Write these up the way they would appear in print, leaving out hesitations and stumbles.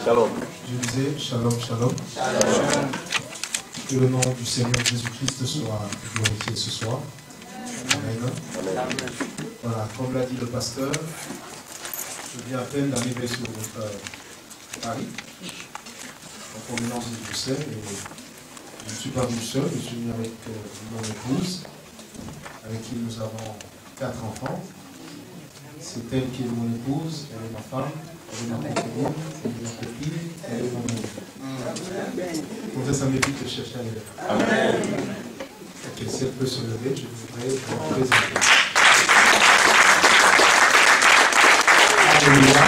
Shalom. Je disais shalom, shalom. Shalom. Que le nom du Seigneur Jésus-Christ soit glorifié ce soir. Amen. Amen. Voilà, comme l'a dit le pasteur, je viens à peine d'arriver sur votre Paris, en provenance de Bruxelles, et je ne suis pas venu seul, je suis venu avec mon épouse, avec qui nous avons 4 enfants. C'est elle qui est mon épouse, elle est ma femme, elle est ma concubine, elle est ma copine, elle est mon mari. Comme ça m'évite de chercher ailleurs. Amen. Ok, si elle peut se lever, je voudrais vous présenter. Alléluia.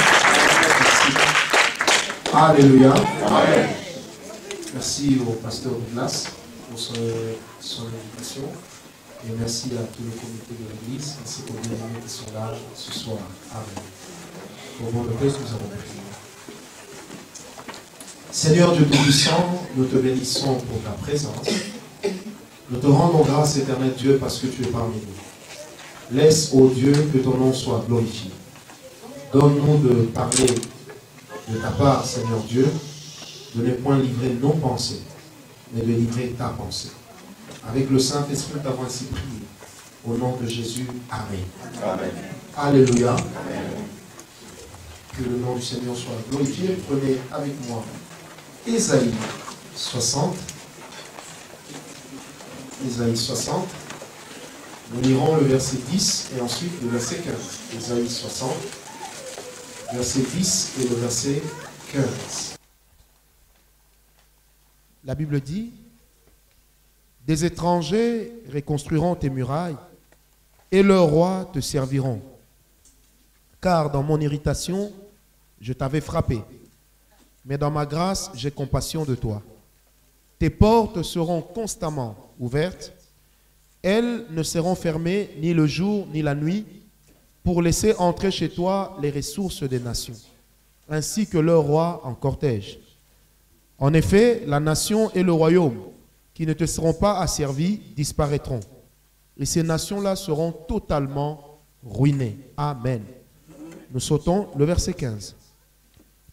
Alléluia. Amen. Merci au pasteur Douglas pour son invitation. Et merci à tout le comité de l'Église, ainsi qu'aux bien-aimés qui sont là ce soir. Amen. Au nom de Christ, nous avons prié. Seigneur Dieu Tout-Puissant, nous te bénissons pour ta présence. Nous te rendons grâce, éternel Dieu, parce que tu es parmi nous. Laisse, ô Dieu, que ton nom soit glorifié. Donne-nous de parler de ta part, Seigneur Dieu, de ne point livrer nos pensées, mais de livrer ta pensée. Avec le Saint-Esprit, nous t'avons ainsi prié. Au nom de Jésus, Amen. Amen. Alléluia. Amen. Que le nom du Seigneur soit glorifié. Prenez avec moi Ésaïe 60. Ésaïe 60. Nous lirons le verset 10 et ensuite le verset 15. Ésaïe 60, verset 10 et le verset 15. La Bible dit: des étrangers reconstruiront tes murailles et leurs rois te serviront. Car dans mon irritation, je t'avais frappé, mais dans ma grâce, j'ai compassion de toi. Tes portes seront constamment ouvertes, elles ne seront fermées ni le jour ni la nuit, pour laisser entrer chez toi les ressources des nations, ainsi que leurs rois en cortège. En effet, la nation et le royaume qui ne te seront pas asservis disparaîtront. Et ces nations-là seront totalement ruinées. Amen. Nous sautons le verset 15.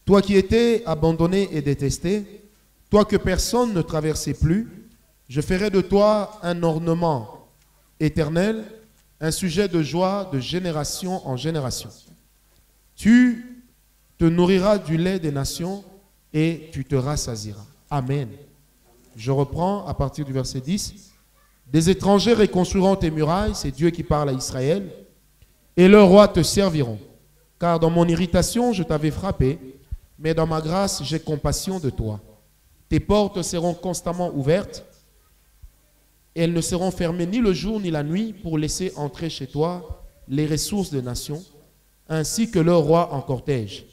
Toi qui étais abandonné et détesté, toi que personne ne traversait plus, je ferai de toi un ornement éternel, un sujet de joie de génération en génération. Tu te nourriras du lait des nations et tu te rassasieras. Amen. Je reprends à partir du verset 10. Des étrangers reconstruiront tes murailles, c'est Dieu qui parle à Israël, et leurs rois te serviront. Car dans mon irritation, je t'avais frappé, mais dans ma grâce, j'ai compassion de toi. Tes portes seront constamment ouvertes, et elles ne seront fermées ni le jour ni la nuit pour laisser entrer chez toi les ressources des nations, ainsi que leurs rois en cortège.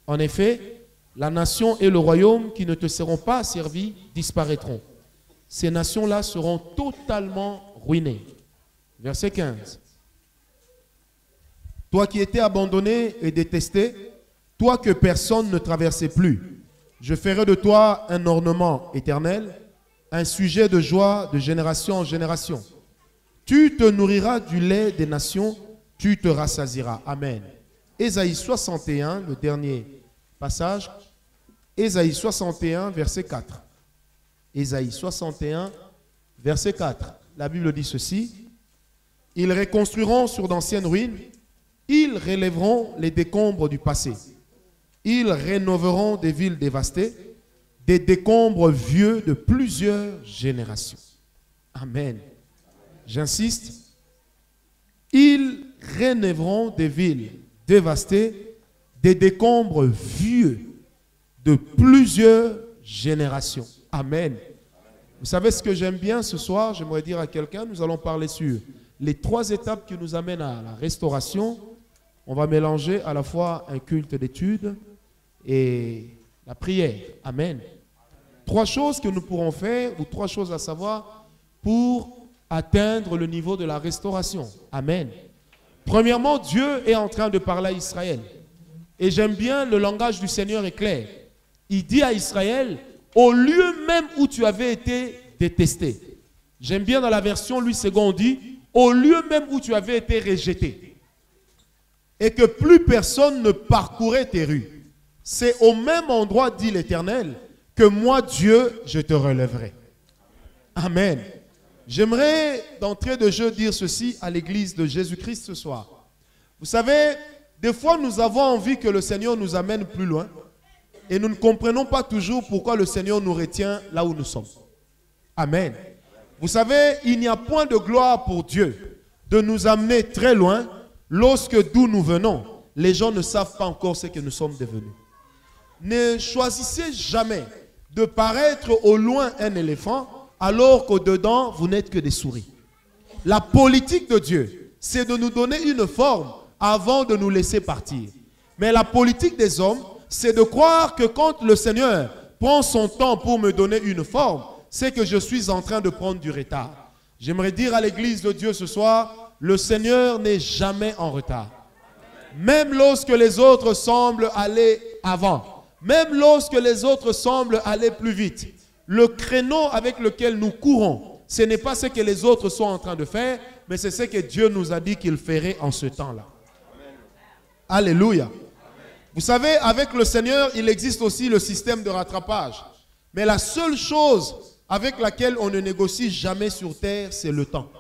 En effet, la nation et le royaume qui ne te seront pas servis disparaîtront. Ces nations-là seront totalement ruinées. Verset 15. Toi qui étais abandonné et détesté, toi que personne ne traversait plus, je ferai de toi un ornement éternel, un sujet de joie de génération en génération. Tu te nourriras du lait des nations, tu te rassasieras. Amen. Ésaïe 61, le dernier passage. Ésaïe 61, verset 4. Ésaïe 61, verset 4. La Bible dit ceci: ils reconstruiront sur d'anciennes ruines, ils relèveront les décombres du passé. Ils rénoveront des villes dévastées, des décombres vieux de plusieurs générations. Amen. J'insiste. Ils rénoveront des villes dévastées, des décombres vieux de plusieurs générations. Amen. Vous savez ce que j'aime bien ce soir? J'aimerais dire à quelqu'un, nous allons parler sur les 3 étapes qui nous amènent à la restauration. On va mélanger à la fois un culte d'étude et la prière. Amen. 3 choses que nous pourrons faire, ou 3 choses à savoir pour atteindre le niveau de la restauration. Amen. Premièrement, Dieu est en train de parler à Israël. Et j'aime bien, le langage du Seigneur est clair. Il dit à Israël, au lieu même où tu avais été détesté. J'aime bien dans la version Louis II, on dit, au lieu même où tu avais été rejeté. Et que plus personne ne parcourait tes rues. c'est au même endroit, dit l'Éternel, que moi, Dieu, je te relèverai. Amen. J'aimerais d'entrée de jeu dire ceci à l'église de Jésus-Christ ce soir. Vous savez, des fois nous avons envie que le Seigneur nous amène plus loin et nous ne comprenons pas toujours pourquoi le Seigneur nous retient là où nous sommes. Amen. Vous savez, il n'y a point de gloire pour Dieu de nous amener très loin lorsque d'où nous venons, les gens ne savent pas encore ce que nous sommes devenus. Ne choisissez jamais de paraître au loin un éléphant alors qu'au-dedans, vous n'êtes que des souris. La politique de Dieu, c'est de nous donner une forme avant de nous laisser partir. Mais la politique des hommes, c'est de croire que quand le Seigneur prend son temps pour me donner une forme, c'est que je suis en train de prendre du retard. J'aimerais dire à l'église de Dieu ce soir, le Seigneur n'est jamais en retard. Même lorsque les autres semblent aller avant, même lorsque les autres semblent aller plus vite, le créneau avec lequel nous courons, ce n'est pas ce que les autres sont en train de faire, mais c'est ce que Dieu nous a dit qu'il ferait en ce temps-là. Alléluia. Vous savez, avec le Seigneur, il existe aussi le système de rattrapage. Mais la seule chose avec laquelle on ne négocie jamais sur terre, c'est le temps.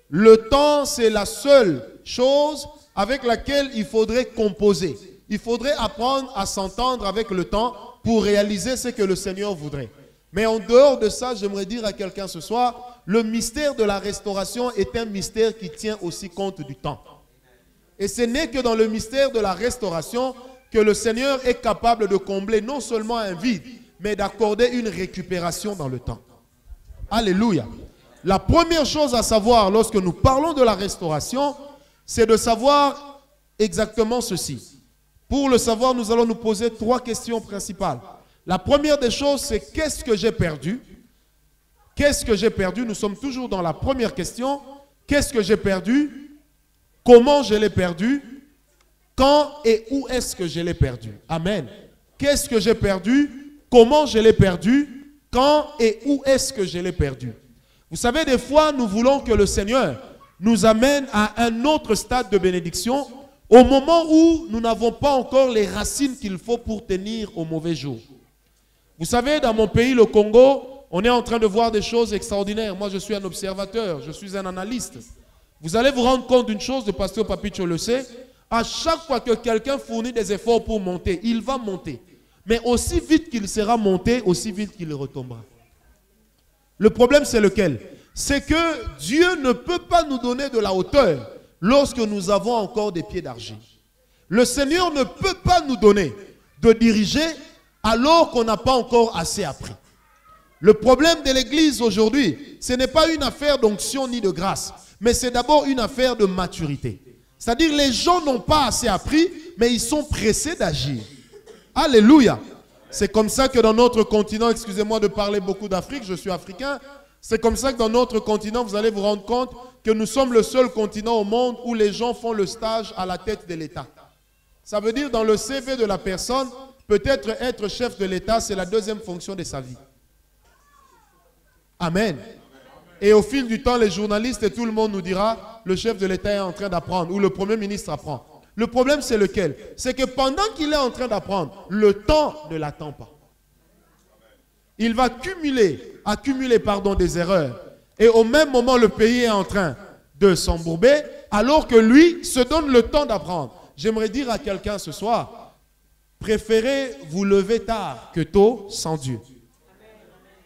Le temps, c'est la seule chose avec laquelle il faudrait composer. Il faudrait apprendre à s'entendre avec le temps pour réaliser ce que le Seigneur voudrait. Mais en dehors de ça, j'aimerais dire à quelqu'un ce soir, le mystère de la restauration est un mystère qui tient aussi compte du temps. Et ce n'est que dans le mystère de la restauration que le Seigneur est capable de combler non seulement un vide, mais d'accorder une récupération dans le temps. Alléluia. La première chose à savoir lorsque nous parlons de la restauration, c'est de savoir exactement ceci. Pour le savoir, nous allons nous poser 3 questions principales. La première des choses, c'est qu'est-ce que j'ai perdu? Qu'est-ce que j'ai perdu? Nous sommes toujours dans la première question. Qu'est-ce que j'ai perdu? Comment je l'ai perdu? Quand et où est-ce que je l'ai perdu? Amen. Qu'est-ce que j'ai perdu? Comment je l'ai perdu? Quand et où est-ce que je l'ai perdu? Vous savez, des fois, nous voulons que le Seigneur nous amène à un autre stade de bénédiction au moment où nous n'avons pas encore les racines qu'il faut pour tenir au mauvais jour. Vous savez, dans mon pays, le Congo, on est en train de voir des choses extraordinaires. Moi, je suis un observateur, je suis un analyste. Vous allez vous rendre compte d'une chose, le pasteur Papicho le sait, à chaque fois que quelqu'un fournit des efforts pour monter, il va monter. Mais aussi vite qu'il sera monté, aussi vite qu'il retombera. Le problème, c'est lequel? C'est que Dieu ne peut pas nous donner de la hauteur lorsque nous avons encore des pieds d'argile. Le Seigneur ne peut pas nous donner de diriger alors qu'on n'a pas encore assez appris. Le problème de l'Église aujourd'hui, ce n'est pas une affaire d'onction ni de grâce, mais c'est d'abord une affaire de maturité. C'est-à-dire les gens n'ont pas assez appris, mais ils sont pressés d'agir. Alléluia. C'est comme ça que dans notre continent, excusez-moi de parler beaucoup d'Afrique, je suis africain, c'est comme ça que dans notre continent, vous allez vous rendre compte que nous sommes le seul continent au monde où les gens font le stage à la tête de l'État. Ça veut dire dans le CV de la personne, peut-être être chef de l'État, c'est la deuxième fonction de sa vie. Amen. Et au fil du temps, les journalistes et tout le monde nous dira, le chef de l'État est en train d'apprendre, ou le Premier ministre apprend. Le problème, c'est lequel? C'est que pendant qu'il est en train d'apprendre, le temps ne l'attend pas. Il va accumuler des erreurs. Et au même moment, le pays est en train de s'embourber, alors que lui se donne le temps d'apprendre. J'aimerais dire à quelqu'un ce soir, préférez vous lever tard que tôt sans Dieu.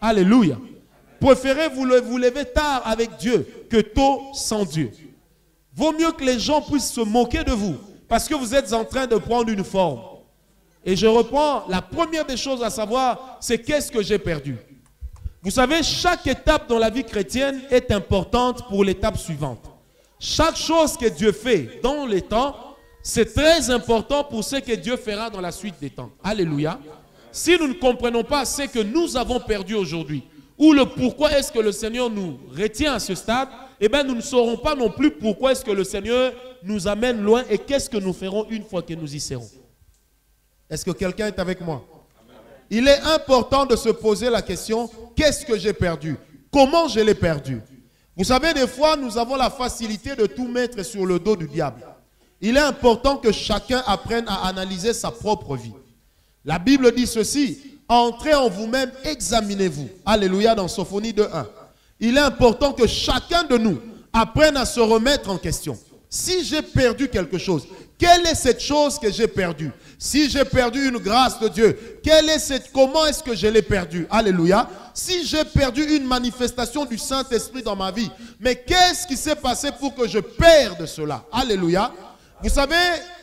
Alléluia. Préférez vous lever tard avec Dieu que tôt sans Dieu. Vaut mieux que les gens puissent se moquer de vous parce que vous êtes en train de prendre une forme. Et je reprends, la première des choses à savoir, c'est qu'est-ce que j'ai perdu. Vous savez, chaque étape dans la vie chrétienne est importante pour l'étape suivante. Chaque chose que Dieu fait dans les temps, c'est très important pour ce que Dieu fera dans la suite des temps. Alléluia. Si nous ne comprenons pas ce que nous avons perdu aujourd'hui, ou le pourquoi est-ce que le Seigneur nous retient à ce stade, eh bien nous ne saurons pas non plus pourquoi est-ce que le Seigneur nous amène loin et qu'est-ce que nous ferons une fois que nous y serons. Est-ce que quelqu'un est avec moi? Il est important de se poser la question, qu'est-ce que j'ai perdu? Comment je l'ai perdu? Vous savez, des fois, nous avons la facilité de tout mettre sur le dos du diable. Il est important que chacun apprenne à analyser sa propre vie. La Bible dit ceci, entrez en vous-même, examinez-vous. Alléluia, dans Sophonie 2:1. Il est important que chacun de nous apprenne à se remettre en question. Si j'ai perdu quelque chose, quelle est cette chose que j'ai perdue? Si j'ai perdu une grâce de Dieu, comment est-ce que je l'ai perdue? Alléluia. Si j'ai perdu une manifestation du Saint-Esprit dans ma vie, mais qu'est-ce qui s'est passé pour que je perde cela? Alléluia. Vous savez,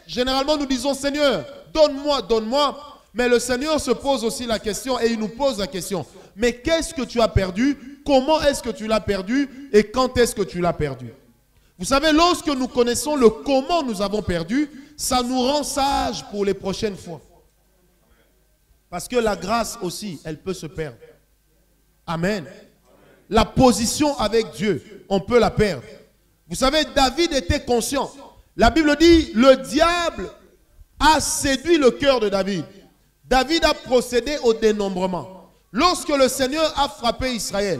généralement nous disons, Seigneur, donne-moi, donne-moi. Mais le Seigneur se pose aussi la question et il nous pose la question. Mais qu'est-ce que tu as perdu? Comment est-ce que tu l'as perdu? Et quand est-ce que tu l'as perdu? Vous savez, lorsque nous connaissons le comment nous avons perdu, ça nous rend sages pour les prochaines fois. Parce que la grâce aussi, elle peut se perdre. Amen. La position avec Dieu, on peut la perdre. Vous savez, David était conscient. La Bible dit, le diable a séduit le cœur de David. David a procédé au dénombrement. Lorsque le Seigneur a frappé Israël,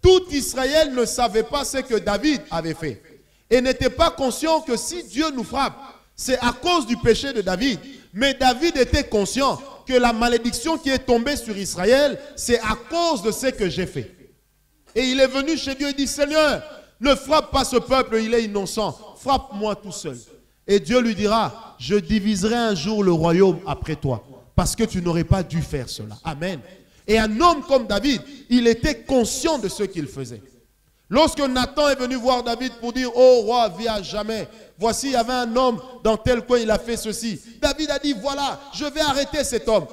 tout Israël ne savait pas ce que David avait fait. Et n'était pas conscient que si Dieu nous frappe, c'est à cause du péché de David. Mais David était conscient que la malédiction qui est tombée sur Israël, c'est à cause de ce que j'ai fait. Et il est venu chez Dieu et dit, Seigneur, ne frappe pas ce peuple, il est innocent. Frappe-moi tout seul. Et Dieu lui dira, je diviserai un jour le royaume après toi. Parce que tu n'aurais pas dû faire cela. Amen. Et un homme comme David, il était conscient de ce qu'il faisait. Lorsque Nathan est venu voir David pour dire, oh roi, vis à jamais. Voici, il y avait un homme dans tel coin, il a fait ceci. David a dit, voilà, je vais arrêter cet homme.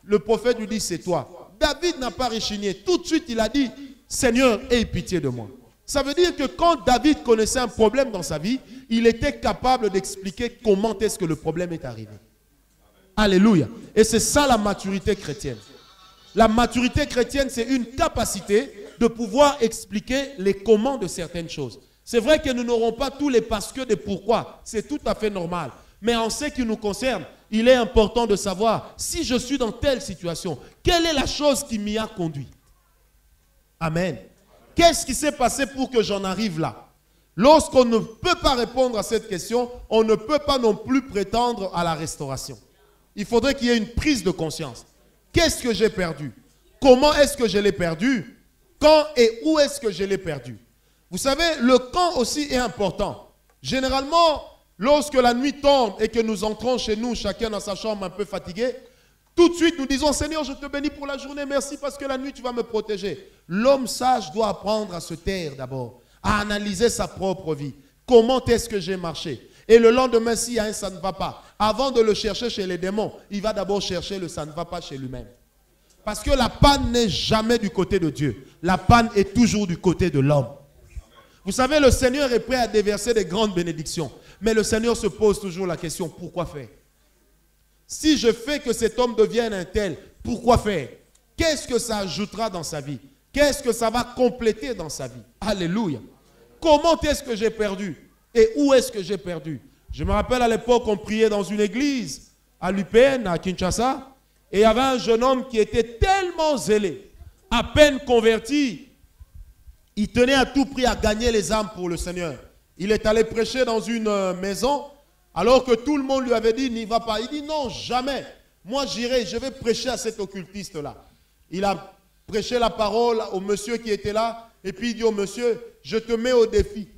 Le prophète lui dit, c'est toi. David n'a pas rechigné. Tout de suite, il a dit, Seigneur, aie pitié de moi. Ça veut dire que quand David connaissait un problème dans sa vie, il était capable d'expliquer comment est-ce que le problème est arrivé. Alléluia. Et c'est ça la maturité chrétienne. La maturité chrétienne, c'est une capacité de pouvoir expliquer les comment de certaines choses. C'est vrai que nous n'aurons pas tous les parce que des pourquoi. C'est tout à fait normal. Mais en ce qui nous concerne, il est important de savoir si je suis dans telle situation, quelle est la chose qui m'y a conduit. Amen. Qu'est-ce qui s'est passé pour que j'en arrive là? Lorsqu'on ne peut pas répondre à cette question, on ne peut pas non plus prétendre à la restauration. Il faudrait qu'il y ait une prise de conscience. Qu'est-ce que j'ai perdu? Comment est-ce que je l'ai perdu? Quand et où est-ce que je l'ai perdu? Vous savez, le quand aussi est important. Généralement, lorsque la nuit tombe et que nous entrons chez nous, chacun dans sa chambre un peu fatigué, tout de suite nous disons, Seigneur, je te bénis pour la journée, merci parce que la nuit tu vas me protéger. L'homme sage doit apprendre à se taire d'abord, à analyser sa propre vie. Comment est-ce que j'ai marché? Et le lendemain, s'il y a un ça ne va pas, avant de le chercher chez les démons, il va d'abord chercher le ça ne va pas chez lui-même. Parce que la panne n'est jamais du côté de Dieu. La panne est toujours du côté de l'homme. Vous savez, le Seigneur est prêt à déverser des grandes bénédictions. Mais le Seigneur se pose toujours la question, pourquoi faire? Si je fais que cet homme devienne un tel, pourquoi faire? Qu'est-ce que ça ajoutera dans sa vie? Qu'est-ce que ça va compléter dans sa vie? Alléluia. Comment est-ce que j'ai perdu? Et où est-ce que j'ai perdu? Je me rappelle à l'époque, on priait dans une église à l'UPN, à Kinshasa, et il y avait un jeune homme qui était tellement zélé, à peine converti, il tenait à tout prix à gagner les âmes pour le Seigneur. Il est allé prêcher dans une maison, alors que tout le monde lui avait dit, n'y va pas. Il dit, non, jamais. Moi, j'irai, je vais prêcher à cet occultiste-là. Il a prêché la parole au monsieur qui était là, et puis il dit au monsieur, je te mets au défi.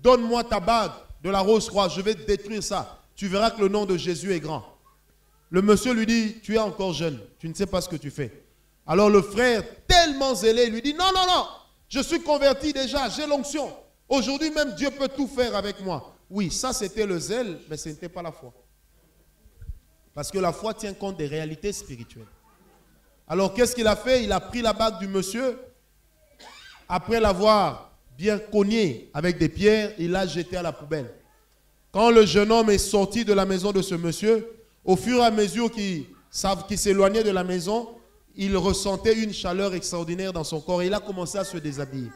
Donne-moi ta bague de la rose-croix, je vais détruire ça. Tu verras que le nom de Jésus est grand. Le monsieur lui dit, tu es encore jeune, tu ne sais pas ce que tu fais. Alors le frère, tellement zélé, lui dit, non, non, non, je suis converti déjà, j'ai l'onction. Aujourd'hui même, Dieu peut tout faire avec moi. Oui, ça c'était le zèle, mais ce n'était pas la foi. Parce que la foi tient compte des réalités spirituelles. Alors qu'est-ce qu'il a fait? Il a pris la bague du monsieur, après l'avoir bien cogné avec des pierres, il l'a jeté à la poubelle. Quand le jeune homme est sorti de la maison de ce monsieur, au fur et à mesure qu'il s'éloignait de la maison, il ressentait une chaleur extraordinaire dans son corps et il a commencé à se déshabiller.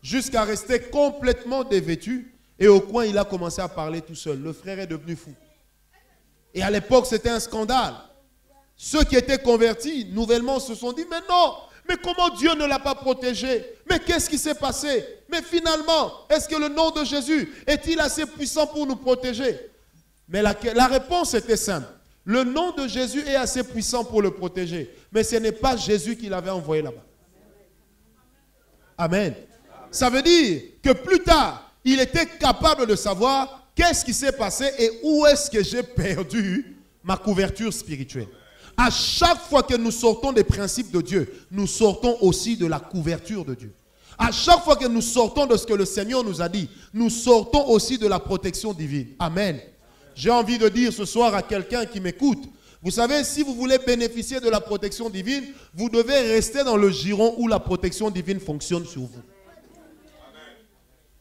Jusqu'à rester complètement dévêtu et au coin, il a commencé à parler tout seul. Le frère est devenu fou. Et à l'époque, c'était un scandale. Ceux qui étaient convertis, nouvellement, se sont dit, mais non, mais comment Dieu ne l'a pas protégé? Mais qu'est-ce qui s'est passé? Mais finalement, est-ce que le nom de Jésus est-il assez puissant pour nous protéger? Mais la réponse était simple. Le nom de Jésus est assez puissant pour le protéger. Mais ce n'est pas Jésus qui l'avait envoyé là-bas. Amen. Ça veut dire que plus tard, il était capable de savoir qu'est-ce qui s'est passé et où est-ce que j'ai perdu ma couverture spirituelle. À chaque fois que nous sortons des principes de Dieu, nous sortons aussi de la couverture de Dieu. À chaque fois que nous sortons de ce que le Seigneur nous a dit, nous sortons aussi de la protection divine. Amen. J'ai envie de dire ce soir à quelqu'un qui m'écoute, vous savez, si vous voulez bénéficier de la protection divine, vous devez rester dans le giron où la protection divine fonctionne sur vous.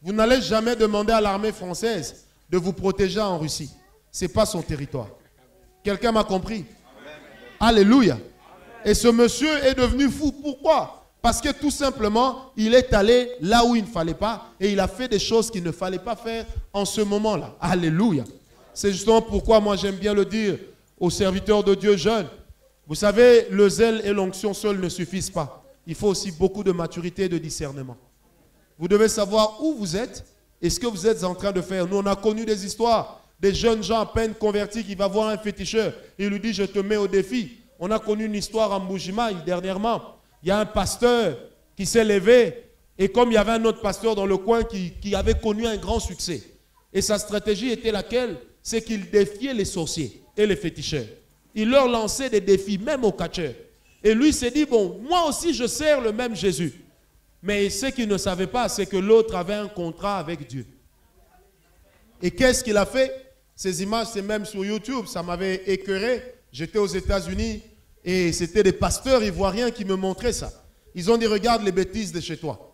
Vous n'allez jamais demander à l'armée française de vous protéger en Russie. Ce n'est pas son territoire. Quelqu'un m'a compris? Alléluia. Et ce monsieur est devenu fou. Pourquoi? Parce que tout simplement, il est allé là où il ne fallait pas et il a fait des choses qu'il ne fallait pas faire en ce moment-là. Alléluia. C'est justement pourquoi moi j'aime bien le dire aux serviteurs de Dieu jeunes. Vous savez, le zèle et l'onction seuls ne suffisent pas. Il faut aussi beaucoup de maturité et de discernement. Vous devez savoir où vous êtes et ce que vous êtes en train de faire. Nous, on a connu des histoires, des jeunes gens à peine convertis qui vont voir un féticheur et il lui dit « je te mets au défi ». On a connu une histoire en Mbujimaï dernièrement. Il y a un pasteur qui s'est levé et comme il y avait un autre pasteur dans le coin qui avait connu un grand succès. Et sa stratégie était laquelle? C'est qu'il défiait les sorciers et les féticheurs. Il leur lançait des défis, même aux catcheurs. Et lui s'est dit, bon, moi aussi je sers le même Jésus. Mais ce qu'il ne savait pas, c'est que l'autre avait un contrat avec Dieu. Et qu'est-ce qu'il a fait? Ces images, c'est même sur YouTube, ça m'avait écœuré. J'étais aux États-Unis et c'était des pasteurs ivoiriens qui me montraient ça. Ils ont dit, regarde les bêtises de chez toi.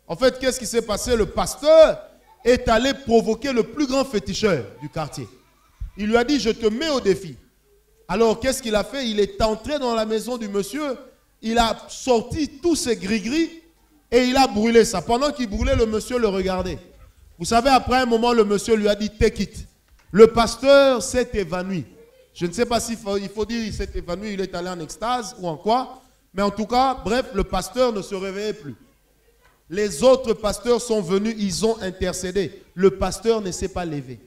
En fait, qu'est-ce qui s'est passé? Le pasteur est allé provoquer le plus grand féticheur du quartier. Il lui a dit, je te mets au défi. Alors, qu'est-ce qu'il a fait? Il est entré dans la maison du monsieur, il a sorti tous ses gris-gris et il a brûlé ça. Pendant qu'il brûlait, le monsieur le regardait. Vous savez, après un moment, le monsieur lui a dit, take it. Le pasteur s'est évanoui. Je ne sais pas s'il faut dire qu'il s'est évanoui, il est allé en extase ou en quoi. Mais en tout cas, bref, le pasteur ne se réveillait plus. Les autres pasteurs sont venus, ils ont intercédé. Le pasteur ne s'est pas levé.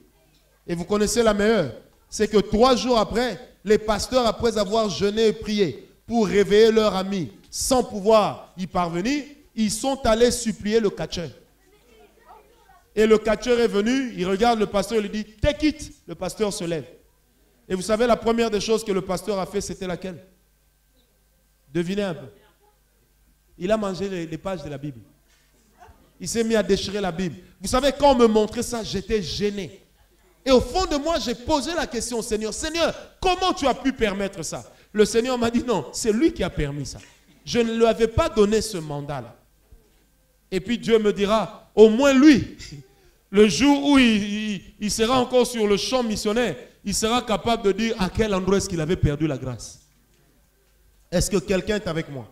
Et vous connaissez la meilleure, c'est que 3 jours après, les pasteurs, après avoir jeûné et prié pour réveiller leur ami sans pouvoir y parvenir, ils sont allés supplier le catcheur. Et le catcheur est venu, il regarde le pasteur, il lui dit, take it. Le pasteur se lève. Et vous savez, la première des choses que le pasteur a fait, c'était laquelle? Devinez un peu. Il a mangé les pages de la Bible. Il s'est mis à déchirer la Bible. Vous savez, quand on me montrait ça, j'étais gêné. Et au fond de moi, j'ai posé la question au Seigneur. Seigneur, comment tu as pu permettre ça? Le Seigneur m'a dit, non, c'est lui qui a permis ça. Je ne lui avais pas donné ce mandat-là. Et puis Dieu me dira, au moins lui, le jour où il sera encore sur le champ missionnaire, il sera capable de dire à quel endroit est-ce qu'il avait perdu la grâce. Est-ce que quelqu'un est avec moi?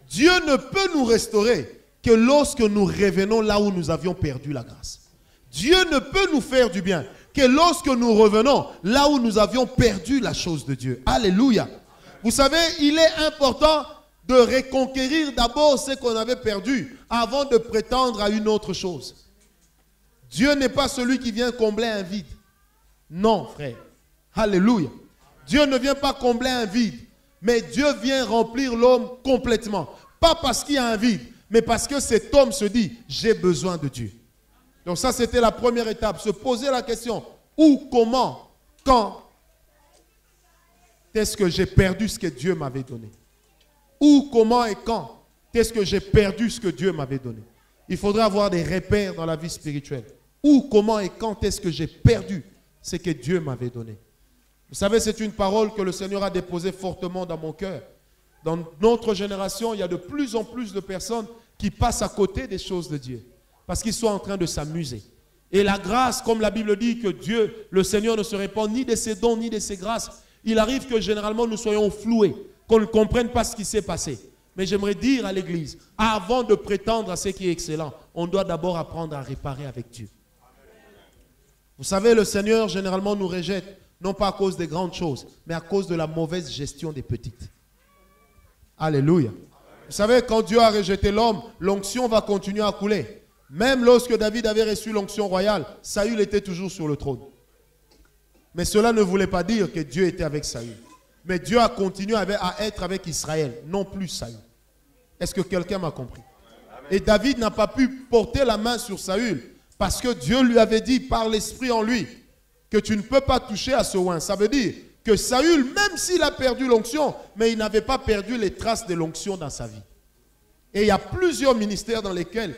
Dieu ne peut nous restaurer que lorsque nous revenons là où nous avions perdu la grâce. Dieu ne peut nous faire du bien que lorsque nous revenons là où nous avions perdu la chose de Dieu. Alléluia. Vous savez, il est important de reconquérir d'abord ce qu'on avait perdu avant de prétendre à une autre chose. Dieu n'est pas celui qui vient combler un vide. Non, frère. Alléluia. Dieu ne vient pas combler un vide, mais Dieu vient remplir l'homme complètement. Pas parce qu'il y a un vide, mais parce que cet homme se dit, j'ai besoin de Dieu. Donc ça, c'était la première étape. Se poser la question, où, comment, quand est-ce que j'ai perdu ce que Dieu m'avait donné? Où, comment et quand est-ce que j'ai perdu ce que Dieu m'avait donné? Il faudrait avoir des repères dans la vie spirituelle. Où, comment et quand est-ce que j'ai perdu ce que Dieu m'avait donné? Vous savez, c'est une parole que le Seigneur a déposée fortement dans mon cœur. Dans notre génération, il y a de plus en plus de personnes qui passent à côté des choses de Dieu parce qu'ils sont en train de s'amuser. Et la grâce, comme la Bible dit que Dieu, le Seigneur ne se répand ni de ses dons ni de ses grâces, il arrive que généralement nous soyons floués, qu'on ne comprenne pas ce qui s'est passé. Mais j'aimerais dire à l'Église, avant de prétendre à ce qui est excellent, on doit d'abord apprendre à réparer avec Dieu. Vous savez, le Seigneur généralement nous rejette, non pas à cause des grandes choses, mais à cause de la mauvaise gestion des petites. Alléluia. Vous savez, quand Dieu a rejeté l'homme, l'onction va continuer à couler. Même lorsque David avait reçu l'onction royale, Saül était toujours sur le trône. Mais cela ne voulait pas dire que Dieu était avec Saül. Mais Dieu a continué à être avec Israël, non plus Saül. Est-ce que quelqu'un m'a compris? Et David n'a pas pu porter la main sur Saül parce que Dieu lui avait dit par l'esprit en lui que tu ne peux pas toucher à ce oint. Ça veut dire que Saül, même s'il a perdu l'onction, mais il n'avait pas perdu les traces de l'onction dans sa vie. Et il y a plusieurs ministères dans lesquels,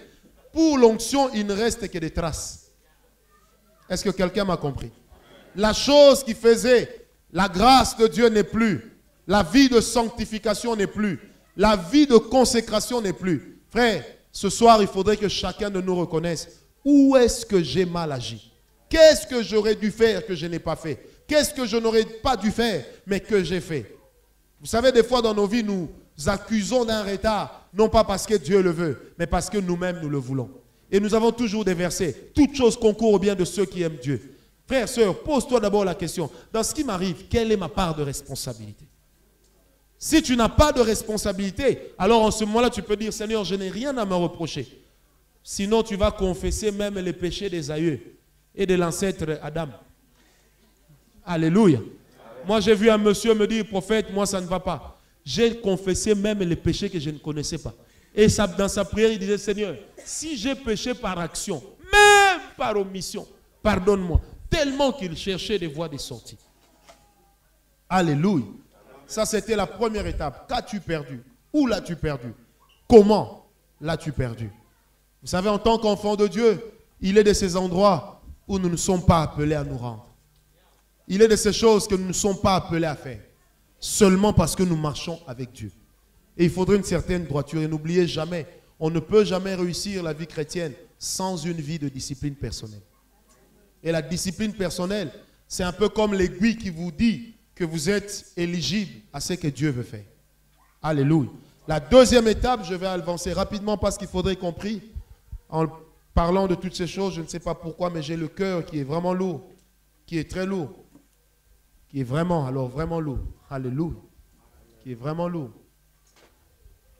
pour l'onction, il ne reste que des traces. Est-ce que quelqu'un m'a compris? La chose qui faisait la grâce de Dieu n'est plus. La vie de sanctification n'est plus. La vie de consécration n'est plus. Frère, ce soir, il faudrait que chacun de nous reconnaisse où est-ce que j'ai mal agi. Qu'est-ce que j'aurais dû faire que je n'ai pas fait? Qu'est-ce que je n'aurais pas dû faire, mais que j'ai fait? Vous savez, des fois dans nos vies, nous accusons d'un retard, non pas parce que Dieu le veut, mais parce que nous-mêmes, nous le voulons. Et nous avons toujours des versets. Toute chose concourt au bien de ceux qui aiment Dieu. Frère, sœur, pose-toi d'abord la question. Dans ce qui m'arrive, quelle est ma part de responsabilité? Si tu n'as pas de responsabilité, alors en ce moment-là, tu peux dire, Seigneur, je n'ai rien à me reprocher. Sinon, tu vas confesser même les péchés des aïeux et de l'ancêtre Adam. Alléluia. Moi, j'ai vu un monsieur me dire, prophète, moi, ça ne va pas. J'ai confessé même les péchés que je ne connaissais pas. Et ça, dans sa prière, il disait, Seigneur, si j'ai péché par action, même par omission, pardonne-moi. Tellement qu'il cherchait des voies de sortie. Alléluia. Ça, c'était la première étape. Qu'as-tu perdu? Où l'as-tu perdu? Comment l'as-tu perdu? Vous savez, en tant qu'enfant de Dieu, il est de ces endroits où nous ne sommes pas appelés à nous rendre. Il est de ces choses que nous ne sommes pas appelés à faire. Seulement parce que nous marchons avec Dieu. Et il faudrait une certaine droiture. Et n'oubliez jamais, on ne peut jamais réussir la vie chrétienne sans une vie de discipline personnelle. Et la discipline personnelle, c'est un peu comme l'aiguille qui vous dit que vous êtes éligible à ce que Dieu veut faire. Alléluia. La deuxième étape, je vais avancer rapidement parce qu'il faudrait qu'on prie. En parlant de toutes ces choses, je ne sais pas pourquoi, mais j'ai le cœur qui est vraiment lourd, qui est très lourd, qui est vraiment, alors vraiment lourd. Alléluia. Qui est vraiment lourd.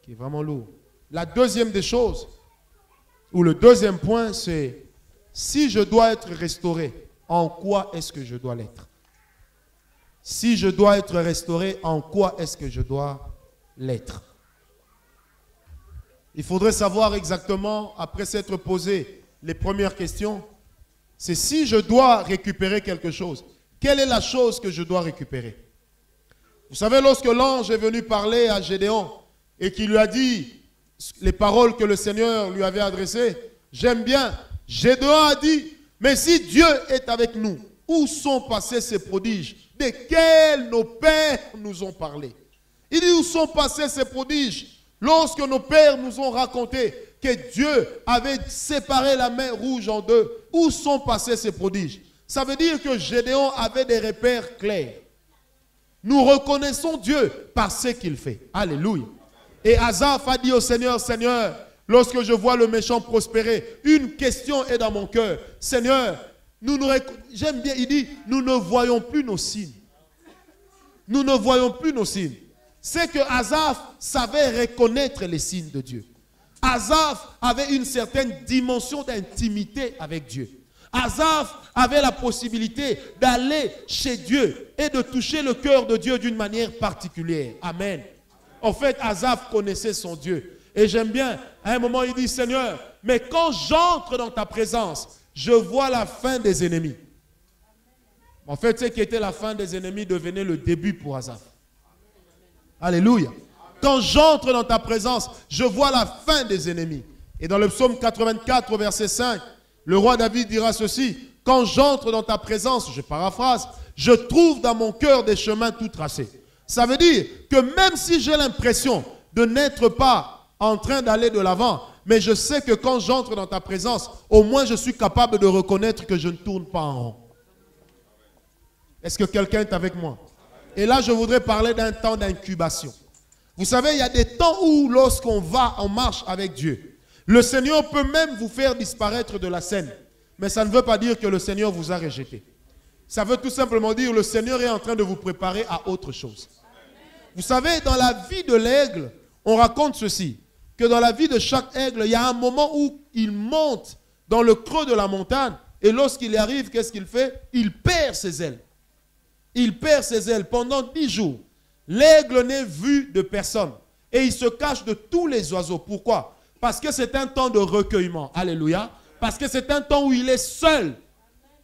Qui est vraiment lourd. La deuxième des choses, ou le deuxième point, c'est si je dois être restauré, en quoi est-ce que je dois l'être? Si je dois être restauré, en quoi est-ce que je dois l'être? Il faudrait savoir exactement, après s'être posé les premières questions, c'est si je dois récupérer quelque chose. Quelle est la chose que je dois récupérer? Vous savez, lorsque l'ange est venu parler à Gédéon et qu'il lui a dit les paroles que le Seigneur lui avait adressées, j'aime bien. Gédéon a dit, mais si Dieu est avec nous, où sont passés ces prodiges desquels nos pères nous ont parlé? Il dit, où sont passés ces prodiges lorsque nos pères nous ont raconté que Dieu avait séparé la mer Rouge en deux? Où sont passés ces prodiges? Ça veut dire que Gédéon avait des repères clairs. Nous reconnaissons Dieu par ce qu'il fait. Alléluia. Et Asaph a dit au Seigneur, Seigneur, lorsque je vois le méchant prospérer, une question est dans mon cœur. Seigneur, j'aime bien, il dit, nous ne voyons plus nos signes. Nous ne voyons plus nos signes. C'est que Asaph savait reconnaître les signes de Dieu. Asaph avait une certaine dimension d'intimité avec Dieu. Asaph avait la possibilité d'aller chez Dieu et de toucher le cœur de Dieu d'une manière particulière. Amen. En fait, Asaph connaissait son Dieu. Et j'aime bien, à un moment, il dit, Seigneur, mais quand j'entre dans ta présence, je vois la fin des ennemis. En fait, ce qui était la fin des ennemis devenait le début pour Asaph. Alléluia. Quand j'entre dans ta présence, je vois la fin des ennemis. Et dans le psaume 84, verset 5, le roi David dira ceci, quand j'entre dans ta présence, je paraphrase, je trouve dans mon cœur des chemins tout tracés. Ça veut dire que même si j'ai l'impression de n'être pas en train d'aller de l'avant, mais je sais que quand j'entre dans ta présence, au moins je suis capable de reconnaître que je ne tourne pas en rond. Est-ce que quelqu'un est avec moi? Et là, je voudrais parler d'un temps d'incubation. Vous savez, il y a des temps où lorsqu'on va en marche avec Dieu, le Seigneur peut même vous faire disparaître de la scène. Mais ça ne veut pas dire que le Seigneur vous a rejeté. Ça veut tout simplement dire que le Seigneur est en train de vous préparer à autre chose. Vous savez, dans la vie de l'aigle, on raconte ceci, que dans la vie de chaque aigle, il y a un moment où il monte dans le creux de la montagne et lorsqu'il y arrive, qu'est-ce qu'il fait? Il perd ses ailes. il perd ses ailes pendant 10 jours. L'aigle n'est vu de personne. Et il se cache de tous les oiseaux. Pourquoi? Parce que c'est un temps de recueillement. Alléluia. Parce que c'est un temps où il est seul.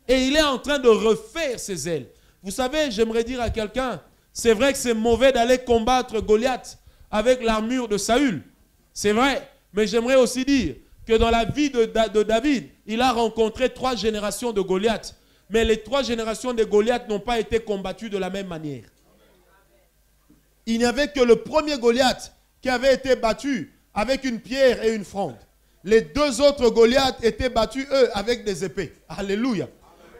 Et il est en train de refaire ses ailes. Vous savez, j'aimerais dire à quelqu'un, c'est vrai que c'est mauvais d'aller combattre Goliath avec l'armure de Saül. C'est vrai. Mais j'aimerais aussi dire que dans la vie de David, il a rencontré 3 générations de Goliath. Mais les 3 générations de Goliath n'ont pas été combattues de la même manière. Il n'y avait que le premier Goliath qui avait été battu avec une pierre et une fronde. Les 2 autres Goliaths étaient battus, eux, avec des épées. Alléluia.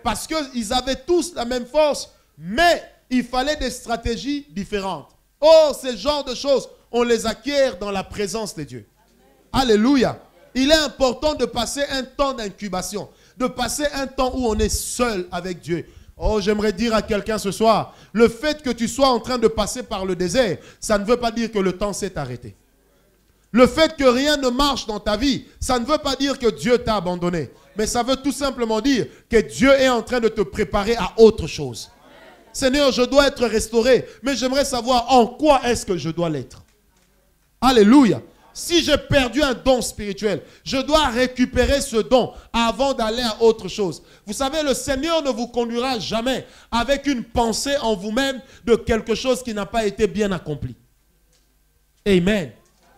Parce qu'ils avaient tous la même force, mais il fallait des stratégies différentes. Or, ces genres de choses, on les acquiert dans la présence de Dieu. Alléluia. Il est important de passer un temps d'incubation, de passer un temps où on est seul avec Dieu. Oh, j'aimerais dire à quelqu'un ce soir, le fait que tu sois en train de passer par le désert, ça ne veut pas dire que le temps s'est arrêté. Le fait que rien ne marche dans ta vie, ça ne veut pas dire que Dieu t'a abandonné. Mais ça veut tout simplement dire que Dieu est en train de te préparer à autre chose. Seigneur, je dois être restauré, mais j'aimerais savoir en quoi est-ce que je dois l'être. Alléluia. Si j'ai perdu un don spirituel, je dois récupérer ce don avant d'aller à autre chose. Vous savez, le Seigneur ne vous conduira jamais avec une pensée en vous-même de quelque chose qui n'a pas été bien accompli. Amen.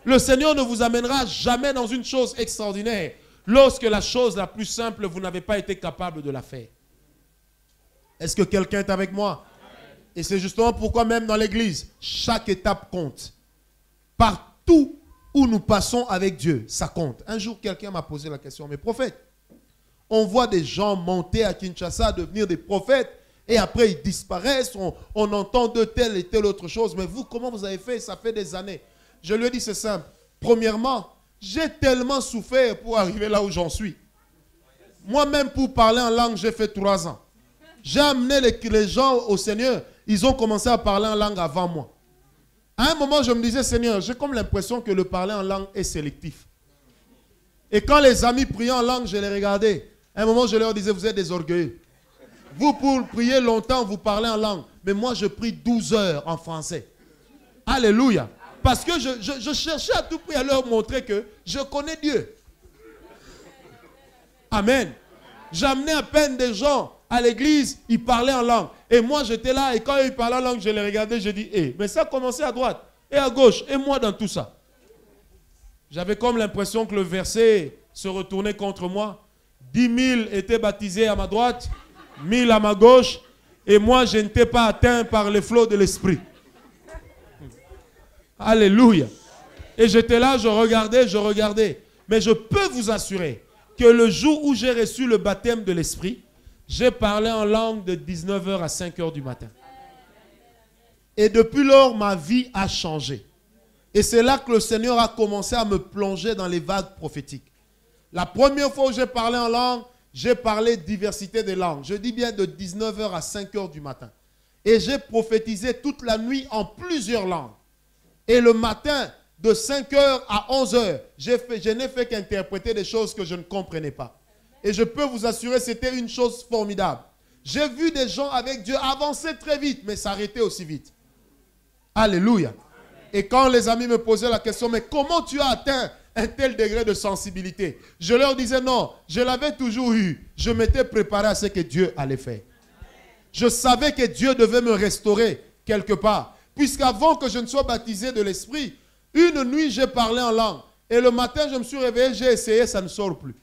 Le Seigneur ne vous amènera jamais dans une chose extraordinaire lorsque la chose la plus simple, vous n'avez pas été capable de la faire. Est-ce que quelqu'un est avec moi? Et c'est justement pourquoi même dans l'église, chaque étape compte. Partout où nous passons avec Dieu, ça compte. Un jour, quelqu'un m'a posé la question, mais prophète, on voit des gens monter à Kinshasa, devenir des prophètes, et après ils disparaissent, on entend de telle et telle autre chose, mais vous, comment vous avez fait? Ça fait des années. Je lui ai dit, c'est simple. Premièrement, j'ai tellement souffert pour arriver là où j'en suis. Moi-même, pour parler en langue, j'ai fait 3 ans. J'ai amené les gens au Seigneur, ils ont commencé à parler en langue avant moi. À un moment, je me disais, Seigneur, j'ai comme l'impression que le parler en langue est sélectif. Et quand les amis priaient en langue, je les regardais. À un moment, je leur disais, vous êtes des orgueilleux. Vous, pour prier longtemps, vous parlez en langue. Mais moi, je prie 12 heures en français. Alléluia. Parce que je cherchais à tout prix à leur montrer que je connais Dieu. Amen. J'amenais à peine des gens à l'église, ils parlaient en langue. Et moi, j'étais là, et quand ils parlaient en langue, je les regardais, je dis, hey, mais ça a commencé à droite et à gauche, et moi dans tout ça. J'avais comme l'impression que le verset se retournait contre moi. 10 000 étaient baptisés à ma droite, 1000 à ma gauche, et moi, je n'étais pas atteint par les flots de l'esprit. Alléluia. Et j'étais là, je regardais. Mais je peux vous assurer que le jour où j'ai reçu le baptême de l'esprit, j'ai parlé en langue de 19h à 5h du matin. Et depuis lors, ma vie a changé. Et c'est là que le Seigneur a commencé à me plonger dans les vagues prophétiques. La première fois où j'ai parlé en langue, j'ai parlé diversité des langues. Je dis bien de 19h à 5h du matin. Et j'ai prophétisé toute la nuit en plusieurs langues. Et le matin, de 5h à 11h, je n'ai fait qu'interpréter des choses que je ne comprenais pas. Et je peux vous assurer, c'était une chose formidable. J'ai vu des gens avec Dieu avancer très vite, mais s'arrêter aussi vite. Alléluia. Et quand les amis me posaient la question, mais comment tu as atteint un tel degré de sensibilité? Je leur disais non, je l'avais toujours eu. Je m'étais préparé à ce que Dieu allait faire. Je savais que Dieu devait me restaurer quelque part. Puisqu'avant que je ne sois baptisé de l'Esprit, une nuit j'ai parlé en langue. Et le matin je me suis réveillé, j'ai essayé, ça ne sort plus.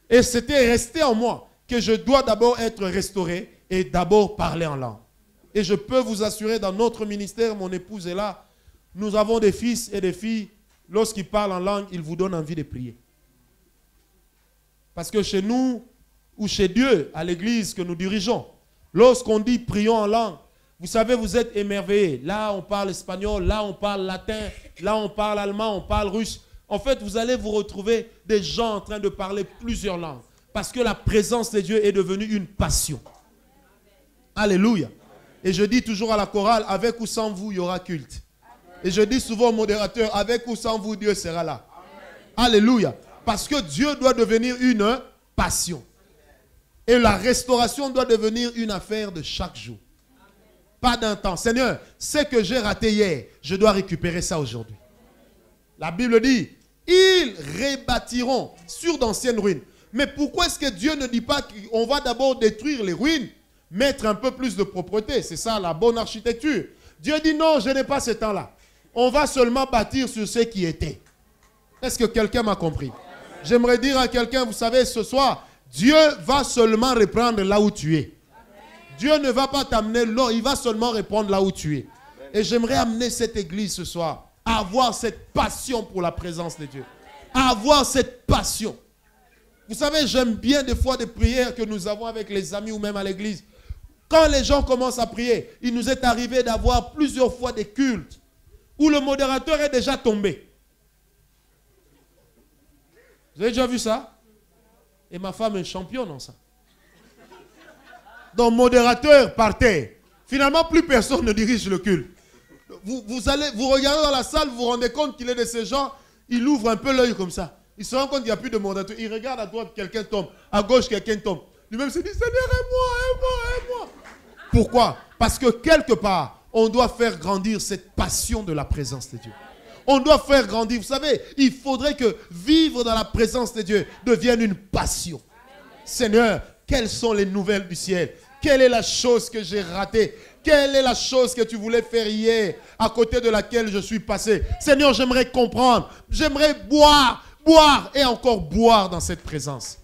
Et c'était resté en moi que je dois d'abord être restauré et d'abord parler en langue. Et je peux vous assurer, dans notre ministère, mon épouse est là, nous avons des fils et des filles, lorsqu'ils parlent en langue, ils vous donnent envie de prier. Parce que chez nous, ou chez Dieu, à l'église que nous dirigeons, lorsqu'on dit prions en langue, vous savez, vous êtes émerveillés. Là, on parle espagnol, là, on parle latin, là, on parle allemand, on parle russe. En fait, vous allez vous retrouver des gens en train de parler plusieurs langues. Parce que la présence de Dieu est devenue une passion. Alléluia. Et je dis toujours à la chorale, avec ou sans vous, il y aura culte. Et je dis souvent au modérateur, avec ou sans vous, Dieu sera là. Alléluia. Parce que Dieu doit devenir une passion. Et la restauration doit devenir une affaire de chaque jour. pas d'un temps. Seigneur, ce que j'ai raté hier, je dois récupérer ça aujourd'hui. La Bible dit, ils rebâtiront sur d'anciennes ruines. Mais pourquoi est-ce que Dieu ne dit pas qu'on va d'abord détruire les ruines, mettre un peu plus de propreté? C'est ça la bonne architecture. Dieu dit non, je n'ai pas ce temps-là. On va seulement bâtir sur ce qui était. Est-ce que quelqu'un m'a compris? J'aimerais dire à quelqu'un, vous savez, ce soir, Dieu va seulement reprendre là où tu es. Dieu ne va pas t'amener là, il va seulement répondre là où tu es. Et j'aimerais amener cette église ce soir à avoir cette passion pour la présence de Dieu. À avoir cette passion. Vous savez, j'aime bien des fois des prières que nous avons avec les amis ou même à l'église. Quand les gens commencent à prier, il nous est arrivé d'avoir plusieurs fois des cultes où le modérateur est déjà tombé. Vous avez déjà vu ça? Et ma femme est championne en ça. Donc, modérateur par terre. Finalement, plus personne ne dirige le culte. Vous regardez dans la salle, vous vous rendez compte qu'il est de ces gens, il ouvre un peu l'œil comme ça. Il se rend compte qu'il n'y a plus de modérateur. Il regarde à droite, quelqu'un tombe. À gauche, quelqu'un tombe. Lui-même se dit, Seigneur, aide-moi. Pourquoi? Parce que quelque part, on doit faire grandir cette passion de la présence de Dieu. On doit faire grandir. Vous savez, il faudrait que vivre dans la présence de Dieu devienne une passion. Seigneur, quelles sont les nouvelles du ciel? Quelle est la chose que j'ai ratée? Quelle est la chose que tu voulais faire hier, à côté de laquelle je suis passé? Seigneur, j'aimerais comprendre. J'aimerais boire et encore boire dans cette présence.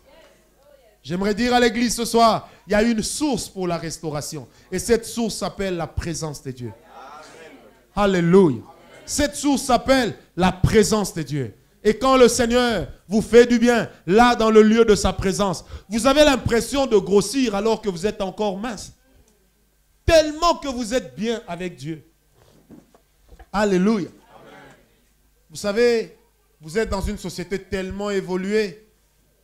J'aimerais dire à l'église ce soir, il y a une source pour la restauration. Et cette source s'appelle la présence de Dieu. Alléluia. Cette source s'appelle la présence de Dieu. Et quand le Seigneur vous fait du bien, là dans le lieu de sa présence, vous avez l'impression de grossir alors que vous êtes encore mince. Tellement que vous êtes bien avec Dieu. Alléluia. Vous savez, vous êtes dans une société tellement évoluée.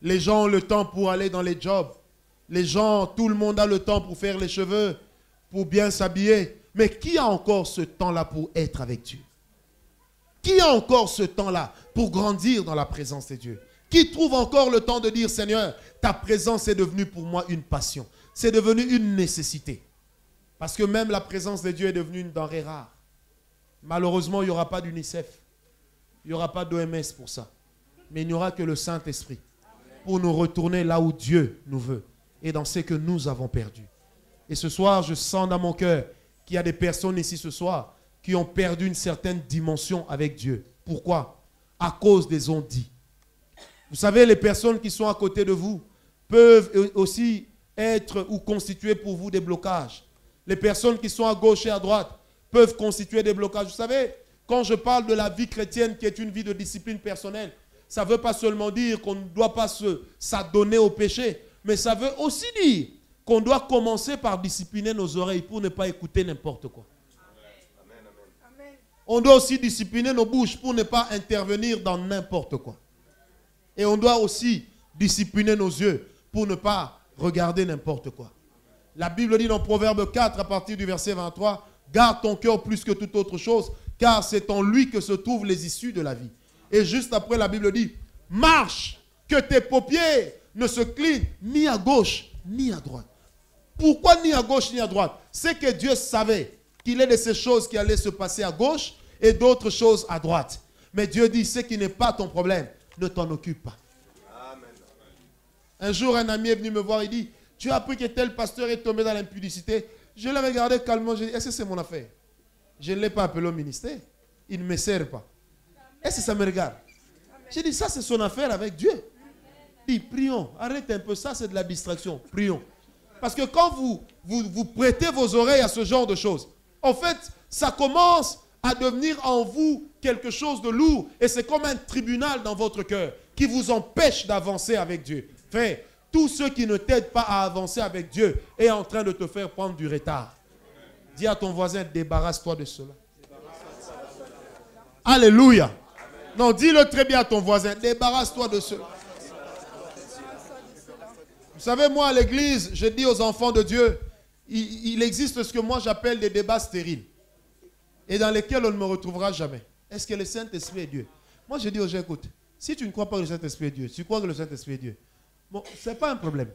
Les gens ont le temps pour aller dans les jobs. Les gens, tout le monde a le temps pour faire les cheveux, pour bien s'habiller. Mais qui a encore ce temps-là pour être avec Dieu? Qui a encore ce temps-là pour grandir dans la présence de Dieu? Qui trouve encore le temps de dire, Seigneur, ta présence est devenue pour moi une passion. C'est devenu une nécessité. Parce que même la présence de Dieu est devenue une denrée rare. Malheureusement, il n'y aura pas d'UNICEF. Il n'y aura pas d'OMS pour ça. Mais il n'y aura que le Saint-Esprit pour nous retourner là où Dieu nous veut et dans ce que nous avons perdu. Et ce soir, je sens dans mon cœur qu'il y a des personnes ici ce soir qui ont perdu une certaine dimension avec Dieu. Pourquoi? À cause des on-dit. Vous savez, les personnes qui sont à côté de vous peuvent aussi être ou constituer pour vous des blocages. Les personnes qui sont à gauche et à droite peuvent constituer des blocages. Vous savez, quand je parle de la vie chrétienne qui est une vie de discipline personnelle, ça ne veut pas seulement dire qu'on ne doit pas s'adonner au péché, mais ça veut aussi dire qu'on doit commencer par discipliner nos oreilles pour ne pas écouter n'importe quoi. On doit aussi discipliner nos bouches pour ne pas intervenir dans n'importe quoi. Et on doit aussi discipliner nos yeux pour ne pas regarder n'importe quoi. La Bible dit dans Proverbe 4, à partir du verset 23, « Garde ton cœur plus que toute autre chose, car c'est en lui que se trouvent les issues de la vie. » Et juste après, la Bible dit, « Marche, que tes paupières ne se clignent ni à gauche ni à droite. » Pourquoi ni à gauche ni à droite? C'est que Dieu savait qu'il est de ces choses qui allaient se passer à gauche et d'autres choses à droite. Mais Dieu dit, ce qui n'est pas ton problème, ne t'en occupe pas. Amen. Un jour, un ami est venu me voir, il dit, tu as appris que tel pasteur est tombé dans l'impudicité. Je l'ai regardé calmement, j'ai dit, est-ce que c'est mon affaire? Je ne l'ai pas appelé au ministère. Il ne me sert pas. Est-ce que ça me regarde? J'ai dit, ça c'est son affaire avec Dieu. Il dit, prions, arrête un peu, ça c'est de la distraction, prions. Parce que quand vous prêtez vos oreilles à ce genre de choses, en fait, ça commence à devenir en vous quelque chose de lourd. Et c'est comme un tribunal dans votre cœur qui vous empêche d'avancer avec Dieu. Frère, tous ceux qui ne t'aident pas à avancer avec Dieu est en train de te faire prendre du retard. Dis à ton voisin, débarrasse-toi de cela. Alléluia. Non, dis-le très bien à ton voisin, débarrasse-toi de cela. Vous savez, moi à l'église, je dis aux enfants de Dieu, il existe ce que moi j'appelle des débats stériles. Et dans lesquels on ne me retrouvera jamais. Est-ce que le Saint-Esprit est Dieu? Moi je dis aux gens, écoute, si tu ne crois pas que le Saint-Esprit est Dieu, tu crois que le Saint-Esprit est Dieu. Bon, ce n'est pas un problème.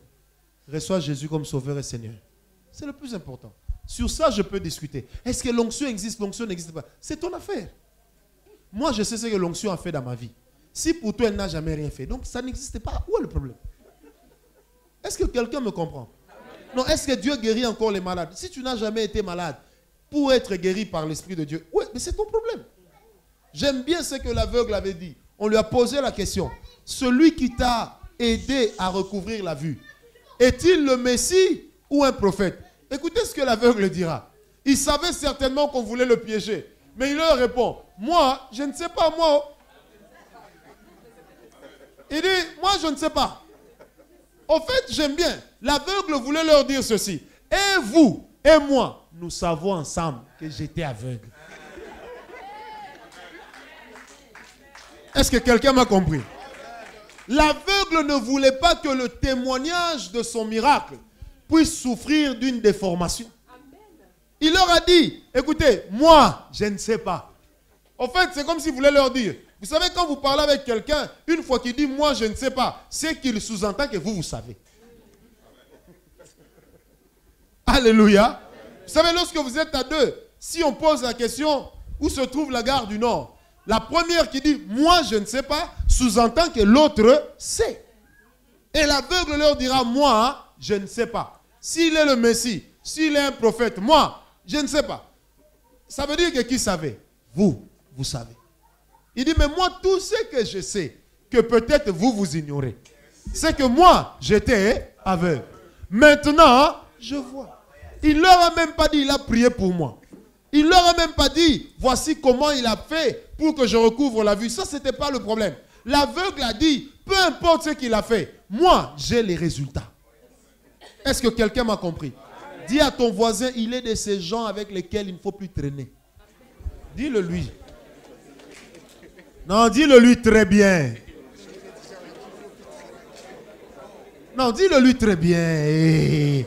Reçois Jésus comme sauveur et Seigneur. C'est le plus important. Sur ça, je peux discuter. Est-ce que l'onction existe, l'onction n'existe pas? C'est ton affaire. Moi, je sais ce que l'onction a fait dans ma vie. Si pour toi, elle n'a jamais rien fait, donc ça n'existe pas. Où est le problème? Est-ce que quelqu'un me comprend? Non, est-ce que Dieu guérit encore les malades? Si tu n'as jamais été malade, pour être guéri par l'Esprit de Dieu, oui, mais c'est ton problème. J'aime bien ce que l'aveugle avait dit. On lui a posé la question. Celui qui t'a aidé à recouvrir la vue, est-il le Messie ou un prophète? Écoutez ce que l'aveugle dira. Il savait certainement qu'on voulait le piéger. Mais il leur répond, moi, je ne sais pas, moi. Il dit, moi, je ne sais pas. En fait, j'aime bien. L'aveugle voulait leur dire ceci. Et vous et moi, nous savons ensemble que j'étais aveugle. Est-ce que quelqu'un m'a compris? L'aveugle ne voulait pas que le témoignage de son miracle puisse souffrir d'une déformation. Il leur a dit, écoutez, moi, je ne sais pas. En fait, c'est comme s'il voulait leur dire, vous savez, quand vous parlez avec quelqu'un, une fois qu'il dit, moi, je ne sais pas, c'est qu'il sous-entend que vous, vous savez. Alléluia. Vous savez, lorsque vous êtes à deux, si on pose la question, où se trouve la gare du Nord? La première qui dit, moi, je ne sais pas, sous-entend que l'autre sait. Et l'aveugle leur dira, moi, je ne sais pas. S'il est le Messie, s'il est un prophète, moi, je ne sais pas. Ça veut dire que qui savait? Vous, vous savez. Il dit, mais moi, tout ce que je sais, que peut-être vous, vous ignorez, c'est que moi, j'étais aveugle. Maintenant, je vois. Il ne leur a même pas dit, il a prié pour moi. Il ne leur a même pas dit, voici comment il a fait pour que je recouvre la vue. Ça, ce n'était pas le problème. L'aveugle a dit, peu importe ce qu'il a fait, moi, j'ai les résultats. Est-ce que quelqu'un m'a compris? Dis à ton voisin, il est de ces gens avec lesquels il ne faut plus traîner. Dis-le lui. Non, dis-le lui très bien. Non, dis-le lui très bien.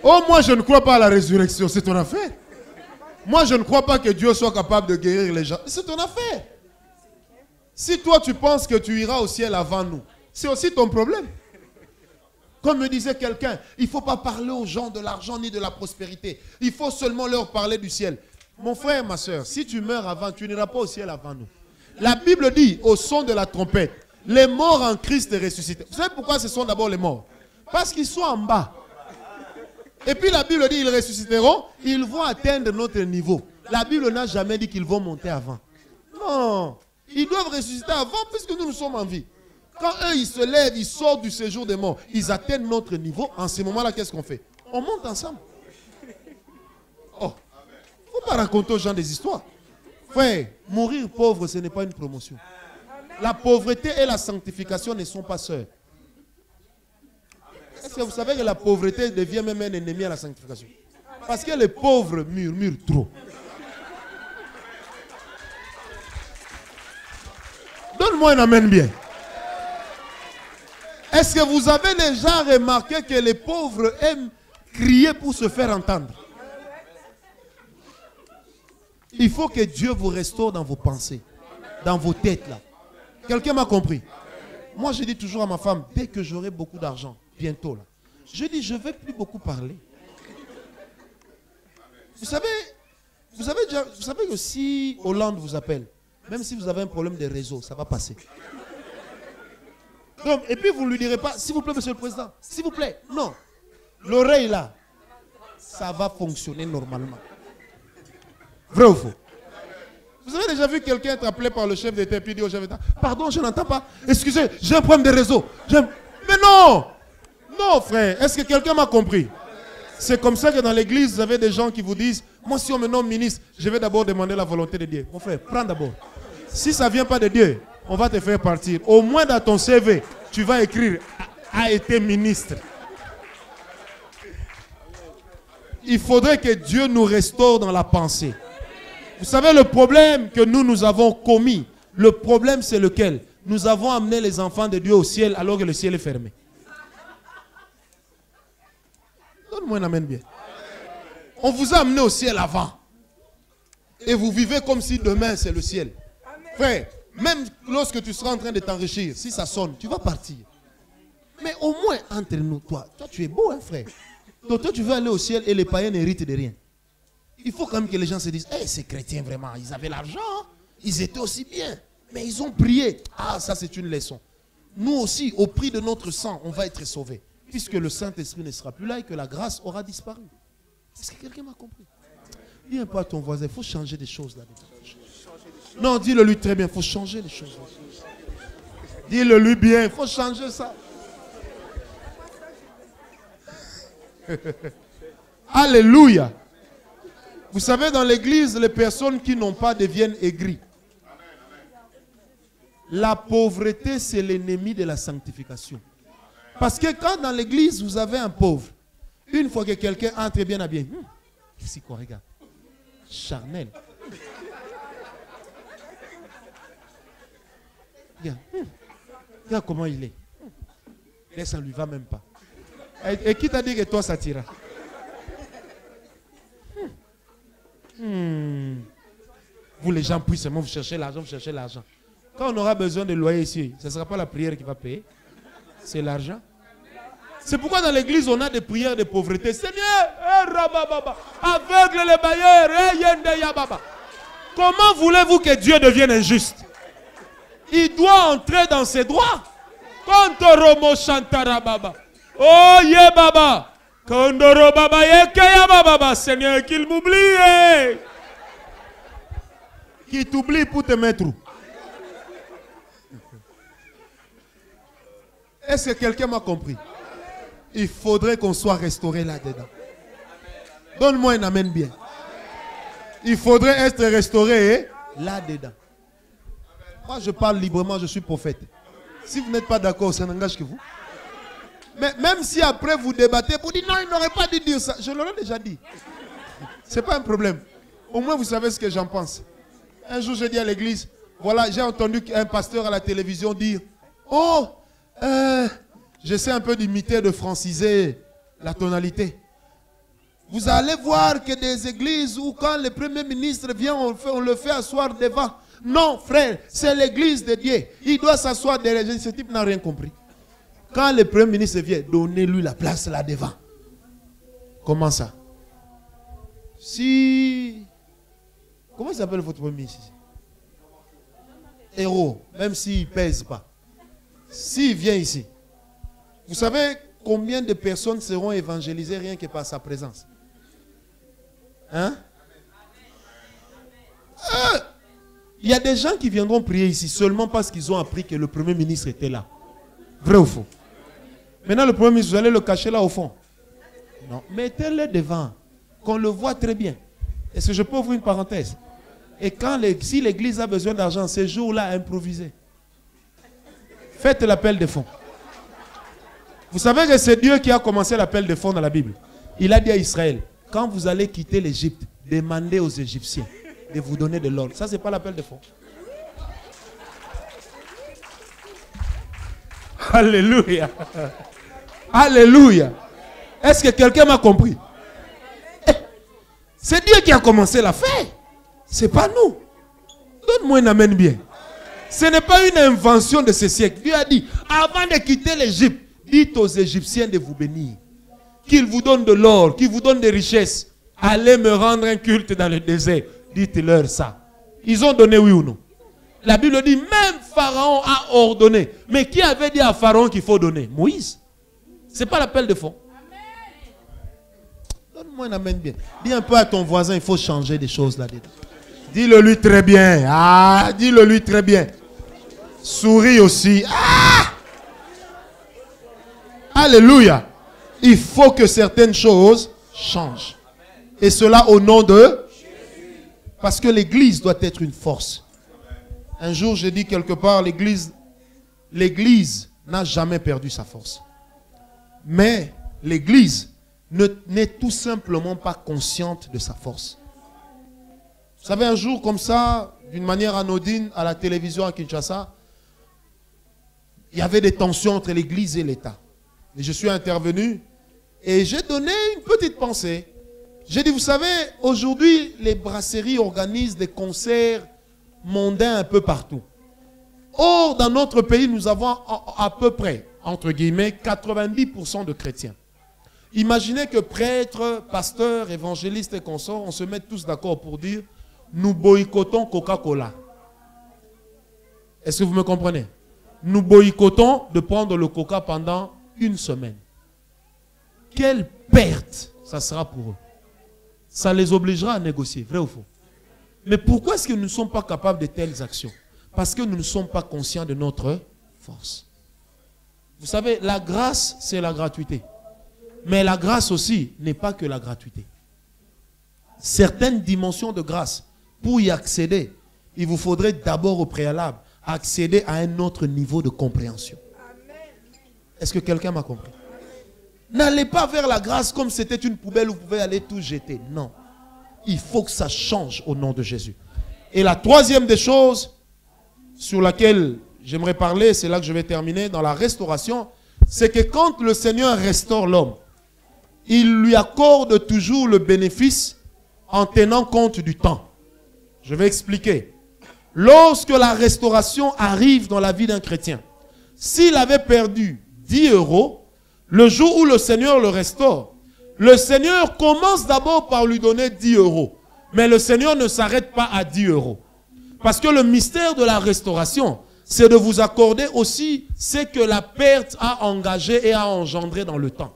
Oh, moi, je ne crois pas à la résurrection. C'est ton affaire. Moi, je ne crois pas que Dieu soit capable de guérir les gens. C'est ton affaire. Si toi, tu penses que tu iras au ciel avant nous, c'est aussi ton problème. Comme me disait quelqu'un, il ne faut pas parler aux gens de l'argent ni de la prospérité. Il faut seulement leur parler du ciel. Mon frère, ma soeur, si tu meurs avant, tu n'iras pas au ciel avant nous. La Bible dit, au son de la trompette, les morts en Christ ressuscités. Vous savez pourquoi ce sont d'abord les morts? Parce qu'ils sont en bas. Et puis la Bible dit, ils ressusciteront, ils vont atteindre notre niveau. La Bible n'a jamais dit qu'ils vont monter avant. Non, ils doivent ressusciter avant puisque nous sommes en vie. Quand eux, ils se lèvent, ils sortent du séjour des morts, ils atteignent notre niveau. En ce moment-là, qu'est-ce qu'on fait? On monte ensemble. Oh, il ne faut pas raconter aux gens des histoires. Frère, mourir pauvre, ce n'est pas une promotion. La pauvreté et la sanctification ne sont pas sœurs. Est-ce que vous savez que la pauvreté devient même un ennemi à la sanctification? Parce que les pauvres murmurent trop. Donne-moi un amen bien. Est-ce que vous avez déjà remarqué que les pauvres aiment crier pour se faire entendre? Il faut que Dieu vous restaure dans vos pensées, dans vos têtes là. Quelqu'un m'a compris? Moi, je dis toujours à ma femme, dès que j'aurai beaucoup d'argent, bientôt là, je dis, je ne vais plus beaucoup parler. Vous savez que si Hollande vous appelle, même si vous avez un problème de réseau, ça va passer. Donc, et puis vous ne lui direz pas, s'il vous plaît, monsieur le président, s'il vous plaît. Non. L'oreille là, ça va fonctionner normalement. Vrai ou faux? Vous avez déjà vu quelqu'un être appelé par le chef d'État et puis dire au chef d'État, pardon, je n'entends pas. Excusez, j'ai un problème de réseau. Mais non! Non, frère. Est-ce que quelqu'un m'a compris? C'est comme ça que dans l'église, vous avez des gens qui vous disent, moi, si on me nomme ministre, je vais d'abord demander la volonté de Dieu. Mon frère, prends d'abord. Si ça ne vient pas de Dieu, on va te faire partir. Au moins dans ton CV, tu vas écrire a été ministre. Il faudrait que Dieu nous restaure dans la pensée. Vous savez le problème que nous avons commis. Le problème c'est lequel? Nous avons amené les enfants de Dieu au ciel alors que le ciel est fermé. Donne-moi un amen bien. On vous a amené au ciel avant. Et vous vivez comme si demain c'est le ciel. Frère, même lorsque tu seras en train de t'enrichir, si ça sonne, tu vas partir. Mais au moins entre nous, toi tu es beau, hein, frère. Toi, tu veux aller au ciel et les païens n'héritent de rien. Il faut quand même que les gens se disent, hey, ces chrétiens vraiment, ils avaient l'argent, hein? Ils étaient aussi bien, mais ils ont prié. Ah, ça c'est une leçon. Nous aussi, au prix de notre sang, on va être sauvés. Puisque le Saint-Esprit ne sera plus là et que la grâce aura disparu. Est-ce que quelqu'un m'a compris? Dis un peu à ton voisin, il faut changer des choses là-dedans. Non, dis-le lui très bien, il faut changer les choses. Dis-le lui bien, il faut changer ça. Alléluia. Vous savez, dans l'église, les personnes qui n'ont pas deviennent aigries. La pauvreté, c'est l'ennemi de la sanctification. Parce que quand dans l'église, vous avez un pauvre, une fois que quelqu'un entre bien habillé, ici quoi, regarde, charnel. Regarde comment il est. Et ça ne lui va même pas. Et qui t'a dit que toi, ça t'ira? Vous les gens puissamment, vous cherchez l'argent, vous cherchez l'argent. Quand on aura besoin de loyer ici, ce ne sera pas la prière qui va payer. C'est l'argent. C'est pourquoi dans l'église, on a des prières de pauvreté. Seigneur, aveugle les bailleurs, comment voulez-vous que Dieu devienne injuste? Il doit entrer dans ses droits. Kontoromo Shantara Baba. Oh yeah Baba. Kondoro Baba Yekaya Baba. Seigneur, qu'il m'oublie. Qu'il t'oublie pour te mettre où? Est-ce que quelqu'un m'a compris? Il faudrait qu'on soit restauré là-dedans. Donne-moi un amen bien. Il faudrait être restauré là-dedans. Moi, je parle librement, je suis prophète. Si vous n'êtes pas d'accord, ça n'engage que vous. Mais même si après vous débattez, vous dites non, il n'aurait pas dû dire ça. Je l'aurais déjà dit. Ce n'est pas un problème. Au moins, vous savez ce que j'en pense. Un jour, j'ai dit à l'église, voilà, j'ai entendu un pasteur à la télévision dire, oh, j'essaie un peu d'imiter, de franciser la tonalité. Vous allez voir que des églises où quand le premier ministre vient, on le fait asseoir devant. Non, frère, c'est l'église de Dieu. Il doit s'asseoir derrière. Ce type n'a rien compris. Quand le premier ministre vient, donnez-lui la place là devant. Comment ça? Si... Comment s'appelle votre premier ministre? Héros, même s'il ne pèse pas. S'il vient ici, vous savez combien de personnes seront évangélisées rien que par sa présence? Hein? Il y a des gens qui viendront prier ici seulement parce qu'ils ont appris que le premier ministre était là. Vrai ou faux? Maintenant, le premier ministre, vous allez le cacher là au fond. Non, mettez-le devant, qu'on le voit très bien. Est-ce que je peux ouvrir une parenthèse? Et si l'église a besoin d'argent, ces jours-là, improvisez. Faites l'appel de fonds. Vous savez que c'est Dieu qui a commencé l'appel de fonds dans la Bible. Il a dit à Israël, quand vous allez quitter l'Égypte, demandez aux Égyptiens de vous donner de l'or. Ça, ce n'est pas l'appel de fonds. Alléluia. Alléluia. Est-ce que quelqu'un m'a compris? C'est Dieu qui a commencé l'affaire. Ce n'est pas nous. Donne-moi un amen bien. Ce n'est pas une invention de ce siècle. Dieu a dit, avant de quitter l'Égypte, dites aux Égyptiens de vous bénir. Qu'ils vous donnent de l'or, qu'ils vous donnent des richesses. Allez me rendre un culte dans le désert. Dites-leur ça. Ils ont donné oui ou non? La Bible dit, même Pharaon a ordonné. Mais qui avait dit à Pharaon qu'il faut donner? Moïse. Ce n'est pas l'appel de fond. Donne-moi un amen bien. Dis un peu à ton voisin, il faut changer des choses là-dedans. Dis-le lui très bien. Ah, dis-le lui très bien. Souris aussi. Ah! Alléluia. Il faut que certaines choses changent. Et cela au nom de... Parce que l'église doit être une force. Un jour, j'ai dit quelque part, l'église n'a jamais perdu sa force. Mais l'église n'est tout simplement pas consciente de sa force. Vous savez, un jour comme ça, d'une manière anodine, à la télévision à Kinshasa, il y avait des tensions entre l'église et l'État. Et je suis intervenu et j'ai donné une petite pensée. J'ai dit, vous savez, aujourd'hui, les brasseries organisent des concerts mondains un peu partout. Or, dans notre pays, nous avons à peu près, entre guillemets, 90% de chrétiens. Imaginez que prêtres, pasteurs, évangélistes et consorts, on se mette tous d'accord pour dire nous boycottons Coca-Cola. Est-ce que vous me comprenez? Nous boycottons de prendre le coca pendant une semaine. Quelle perte ça sera pour eux. Ça les obligera à négocier, vrai ou faux? Mais pourquoi est-ce que nous ne sommes pas capables de telles actions? Parce que nous ne sommes pas conscients de notre force. Vous savez, la grâce, c'est la gratuité. Mais la grâce aussi n'est pas que la gratuité. Certaines dimensions de grâce, pour y accéder, il vous faudrait d'abord au préalable accéder à un autre niveau de compréhension. Est-ce que quelqu'un m'a compris? N'allez pas vers la grâce comme c'était une poubelle où vous pouvez aller tout jeter. Non. Il faut que ça change au nom de Jésus. Et la troisième des choses sur laquelle j'aimerais parler, c'est là que je vais terminer, dans la restauration, c'est que quand le Seigneur restaure l'homme, il lui accorde toujours le bénéfice en tenant compte du temps. Je vais expliquer. Lorsque la restauration arrive dans la vie d'un chrétien, s'il avait perdu 10 €, le jour où le Seigneur le restaure, le Seigneur commence d'abord par lui donner 10 €. Mais le Seigneur ne s'arrête pas à 10 €. Parce que le mystère de la restauration, c'est de vous accorder aussi ce que la perte a engagé et a engendré dans le temps.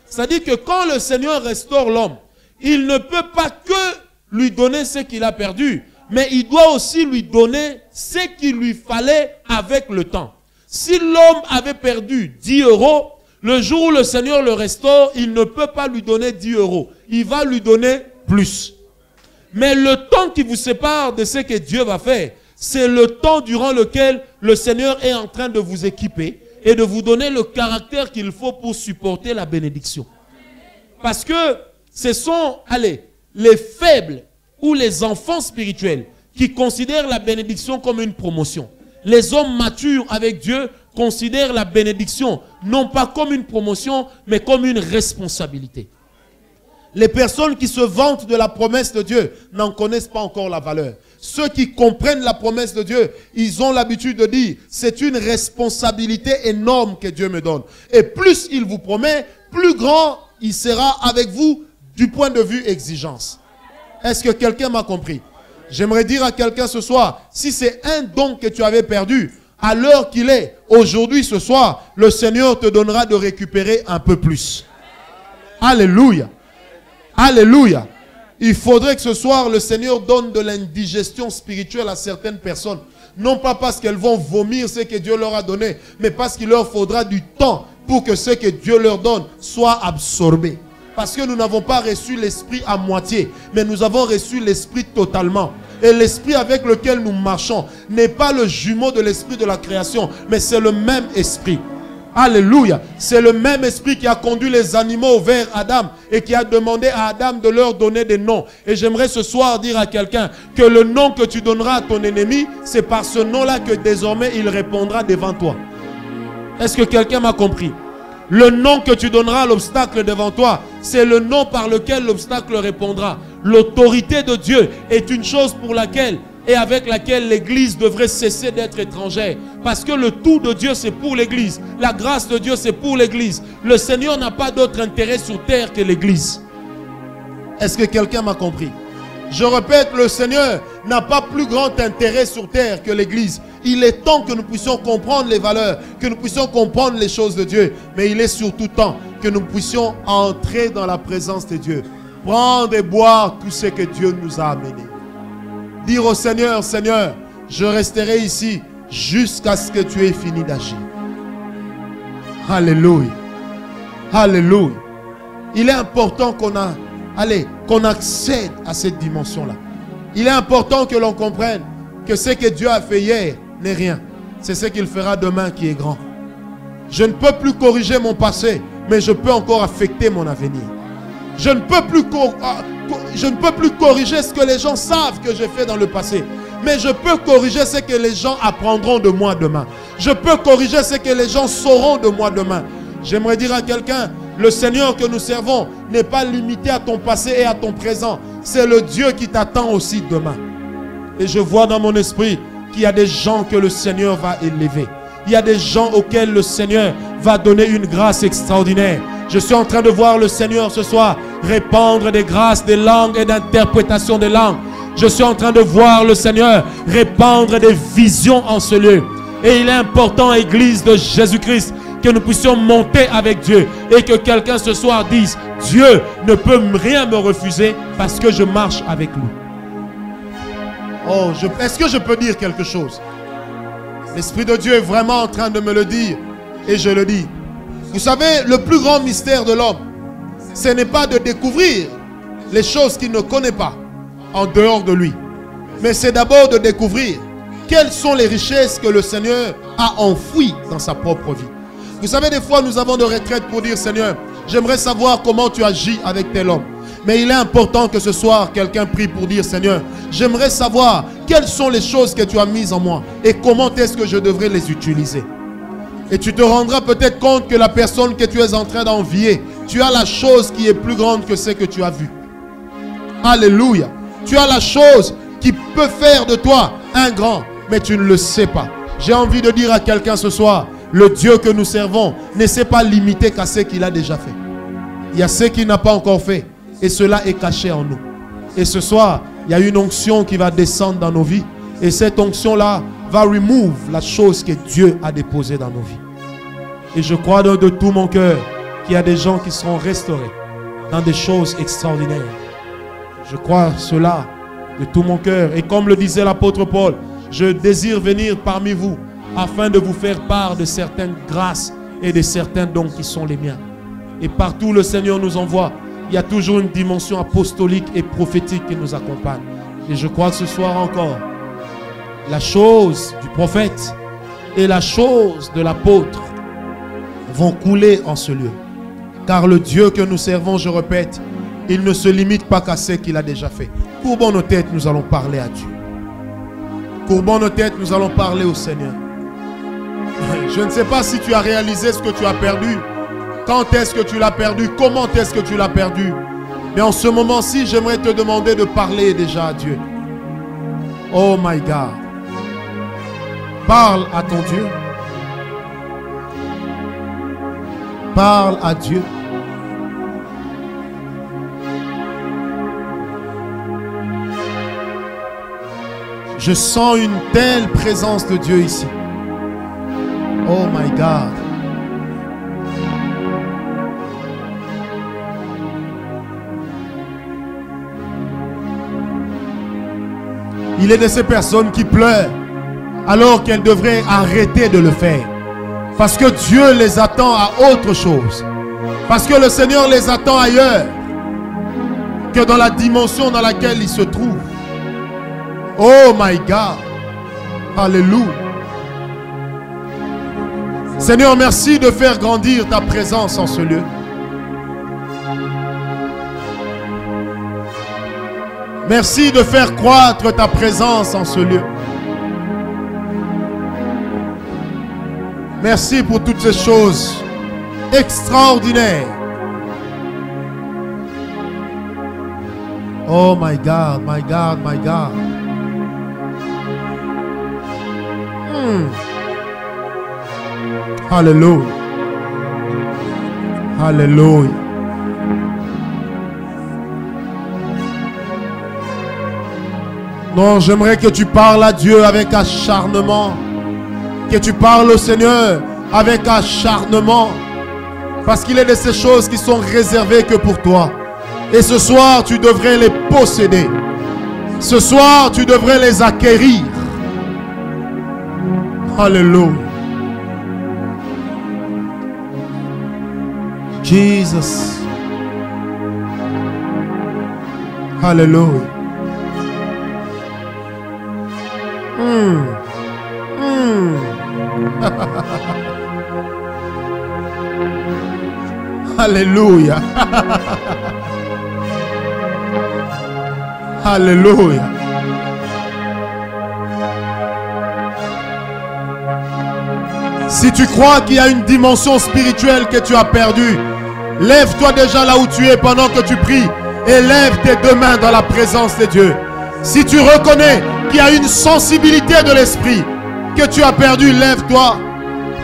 C'est-à-dire que quand le Seigneur restaure l'homme, il ne peut pas que lui donner ce qu'il a perdu, mais il doit aussi lui donner ce qu'il lui fallait avec le temps. Si l'homme avait perdu 10 €, le jour où le Seigneur le restaure, il ne peut pas lui donner 10 €. Il va lui donner plus. Mais le temps qui vous sépare de ce que Dieu va faire, c'est le temps durant lequel le Seigneur est en train de vous équiper et de vous donner le caractère qu'il faut pour supporter la bénédiction. Parce que ce sont, les faibles ou les enfants spirituels qui considèrent la bénédiction comme une promotion. Les hommes matures avec Dieu considèrent la bénédiction non pas comme une promotion, mais comme une responsabilité. Les personnes qui se vantent de la promesse de Dieu n'en connaissent pas encore la valeur. Ceux qui comprennent la promesse de Dieu, ils ont l'habitude de dire, c'est une responsabilité énorme que Dieu me donne. Et plus il vous promet, plus grand il sera avec vous du point de vue exigence. Est-ce que quelqu'un m'a compris? J'aimerais dire à quelqu'un ce soir, si c'est un don que tu avais perdu, à l'heure qu'il est, aujourd'hui, ce soir, le Seigneur te donnera de récupérer un peu plus. Alléluia. Alléluia. Il faudrait que ce soir, le Seigneur donne de l'indigestion spirituelle à certaines personnes. Non pas parce qu'elles vont vomir ce que Dieu leur a donné, mais parce qu'il leur faudra du temps pour que ce que Dieu leur donne soit absorbé. Parce que nous n'avons pas reçu l'esprit à moitié, mais nous avons reçu l'esprit totalement. Et l'esprit avec lequel nous marchons n'est pas le jumeau de l'esprit de la création, mais c'est le même esprit. Alléluia. C'est le même esprit qui a conduit les animaux vers Adam et qui a demandé à Adam de leur donner des noms. Et j'aimerais ce soir dire à quelqu'un que le nom que tu donneras à ton ennemi, c'est par ce nom-là que désormais il répondra devant toi. Est-ce que quelqu'un m'a compris? Le nom que tu donneras à l'obstacle devant toi, c'est le nom par lequel l'obstacle répondra. L'autorité de Dieu est une chose pour laquelle et avec laquelle l'Église devrait cesser d'être étrangère. Parce que le tout de Dieu, c'est pour l'Église. La grâce de Dieu, c'est pour l'Église. Le Seigneur n'a pas d'autre intérêt sur terre que l'Église. Est-ce que quelqu'un m'a compris? Je répète, le Seigneur n'a pas plus grand intérêt sur terre que l'Église. Il est temps que nous puissions comprendre les valeurs, que nous puissions comprendre les choses de Dieu. Mais il est surtout temps que nous puissions entrer dans la présence de Dieu. Prendre et boire tout ce que Dieu nous a amené. Dire au Seigneur, Seigneur, je resterai ici jusqu'à ce que tu aies fini d'agir. Alléluia. Alléluia. Il est important qu'on accède à cette dimension-là. Il est important que l'on comprenne que ce que Dieu a fait hier n'est rien. C'est ce qu'il fera demain qui est grand. Je ne peux plus corriger mon passé, mais je peux encore affecter mon avenir. Je ne peux plus corriger ce que les gens savent que j'ai fait dans le passé. Mais je peux corriger ce que les gens apprendront de moi demain. Je peux corriger ce que les gens sauront de moi demain. J'aimerais dire à quelqu'un, le Seigneur que nous servons n'est pas limité à ton passé et à ton présent. C'est le Dieu qui t'attend aussi demain. Et je vois dans mon esprit qu'il y a des gens que le Seigneur va élever. Il y a des gens auxquels le Seigneur va donner une grâce extraordinaire. Je suis en train de voir le Seigneur ce soir répandre des grâces, des langues et d'interprétation des langues. Je suis en train de voir le Seigneur répandre des visions en ce lieu. Et il est important, Église de Jésus-Christ, que nous puissions monter avec Dieu. Et que quelqu'un ce soir dise, Dieu ne peut rien me refuser parce que je marche avec lui. Oh, est-ce que je peux dire quelque chose? L'Esprit de Dieu est vraiment en train de me le dire. Et je le dis. Vous savez, le plus grand mystère de l'homme, ce n'est pas de découvrir les choses qu'il ne connaît pas en dehors de lui. Mais c'est d'abord de découvrir quelles sont les richesses que le Seigneur a enfouies dans sa propre vie. Vous savez, des fois, nous avons des retraites pour dire, Seigneur, j'aimerais savoir comment tu agis avec tel homme. Mais il est important que ce soir, quelqu'un prie pour dire, Seigneur, j'aimerais savoir quelles sont les choses que tu as mises en moi et comment est-ce que je devrais les utiliser. Et tu te rendras peut-être compte que la personne que tu es en train d'envier, tu as la chose qui est plus grande que ce que tu as vu. Alléluia. Tu as la chose qui peut faire de toi un grand, mais tu ne le sais pas. J'ai envie de dire à quelqu'un ce soir, le Dieu que nous servons ne s'est pas limité qu'à ce qu'il a déjà fait. Il y a ce qu'il n'a pas encore fait. Et cela est caché en nous. Et ce soir, il y a une onction qui va descendre dans nos vies. Et cette onction-là va remove la chose que Dieu a déposée dans nos vies. Et je crois de tout mon cœur qu'il y a des gens qui seront restaurés dans des choses extraordinaires. Je crois cela de tout mon cœur. Et comme le disait l'apôtre Paul, je désire venir parmi vous afin de vous faire part de certaines grâces et de certains dons qui sont les miens. Et partout le Seigneur nous envoie, il y a toujours une dimension apostolique et prophétique qui nous accompagne. Et je crois que ce soir encore, la chose du prophète et la chose de l'apôtre vont couler en ce lieu. Car le Dieu que nous servons, je répète, il ne se limite pas qu'à ce qu'il a déjà fait. Courbons nos têtes, nous allons parler à Dieu. Courbons nos têtes, nous allons parler au Seigneur. Je ne sais pas si tu as réalisé ce que tu as perdu. Quand est-ce que tu l'as perdu? Comment est-ce que tu l'as perdu? Mais en ce moment-ci, j'aimerais te demander de parler déjà à Dieu. Oh my God. Parle à ton Dieu. Parle à Dieu. Je sens une telle présence de Dieu ici. Oh my God. Il est de ces personnes qui pleurent alors qu'elles devraient arrêter de le faire. Parce que Dieu les attend à autre chose. Parce que le Seigneur les attend ailleurs que dans la dimension dans laquelle ils se trouvent. Oh my God. Alléluia. Seigneur, merci de faire grandir ta présence en ce lieu. Merci de faire croître ta présence en ce lieu. Merci pour toutes ces choses extraordinaires. Oh my God, my God, my God. Alléluia. Alléluia. Non, j'aimerais que tu parles à Dieu avec acharnement. Que tu parles au Seigneur avec acharnement. Parce qu'il est de ces choses qui sont réservées que pour toi. Et ce soir, tu devrais les posséder. Ce soir, tu devrais les acquérir. Alléluia. Jesus. Alléluia. Alléluia. Alléluia. Si tu crois qu'il y a une dimension spirituelle que tu as perdue, lève-toi déjà là où tu es pendant que tu pries et lève tes deux mains dans la présence de Dieu. Si tu reconnais qu'il y a une sensibilité de l'esprit que tu as perdue, lève-toi.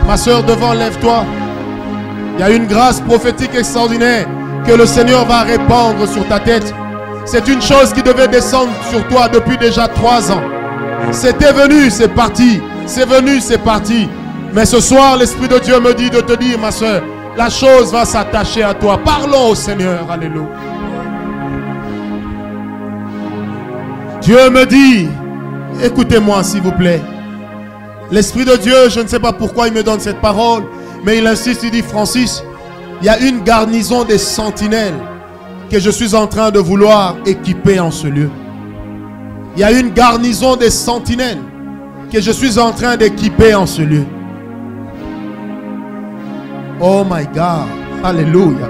Ma soeur devant, lève-toi. y a une grâce prophétique extraordinaire que le Seigneur va répandre sur ta tête. C'est une chose qui devait descendre sur toi depuis déjà 3 ans. C'était venu, c'est parti. C'est venu, c'est parti. Mais ce soir, l'Esprit de Dieu me dit de te dire, ma soeur, la chose va s'attacher à toi. Parlons au Seigneur. Alléluia. Dieu me dit, écoutez-moi s'il vous plaît. L'Esprit de Dieu, je ne sais pas pourquoi il me donne cette parole, mais il insiste, il dit, Francis, il y a une garnison des sentinelles que je suis en train de vouloir équiper en ce lieu. Il y a une garnison des sentinelles que je suis en train d'équiper en ce lieu. Oh my God. Alléluia.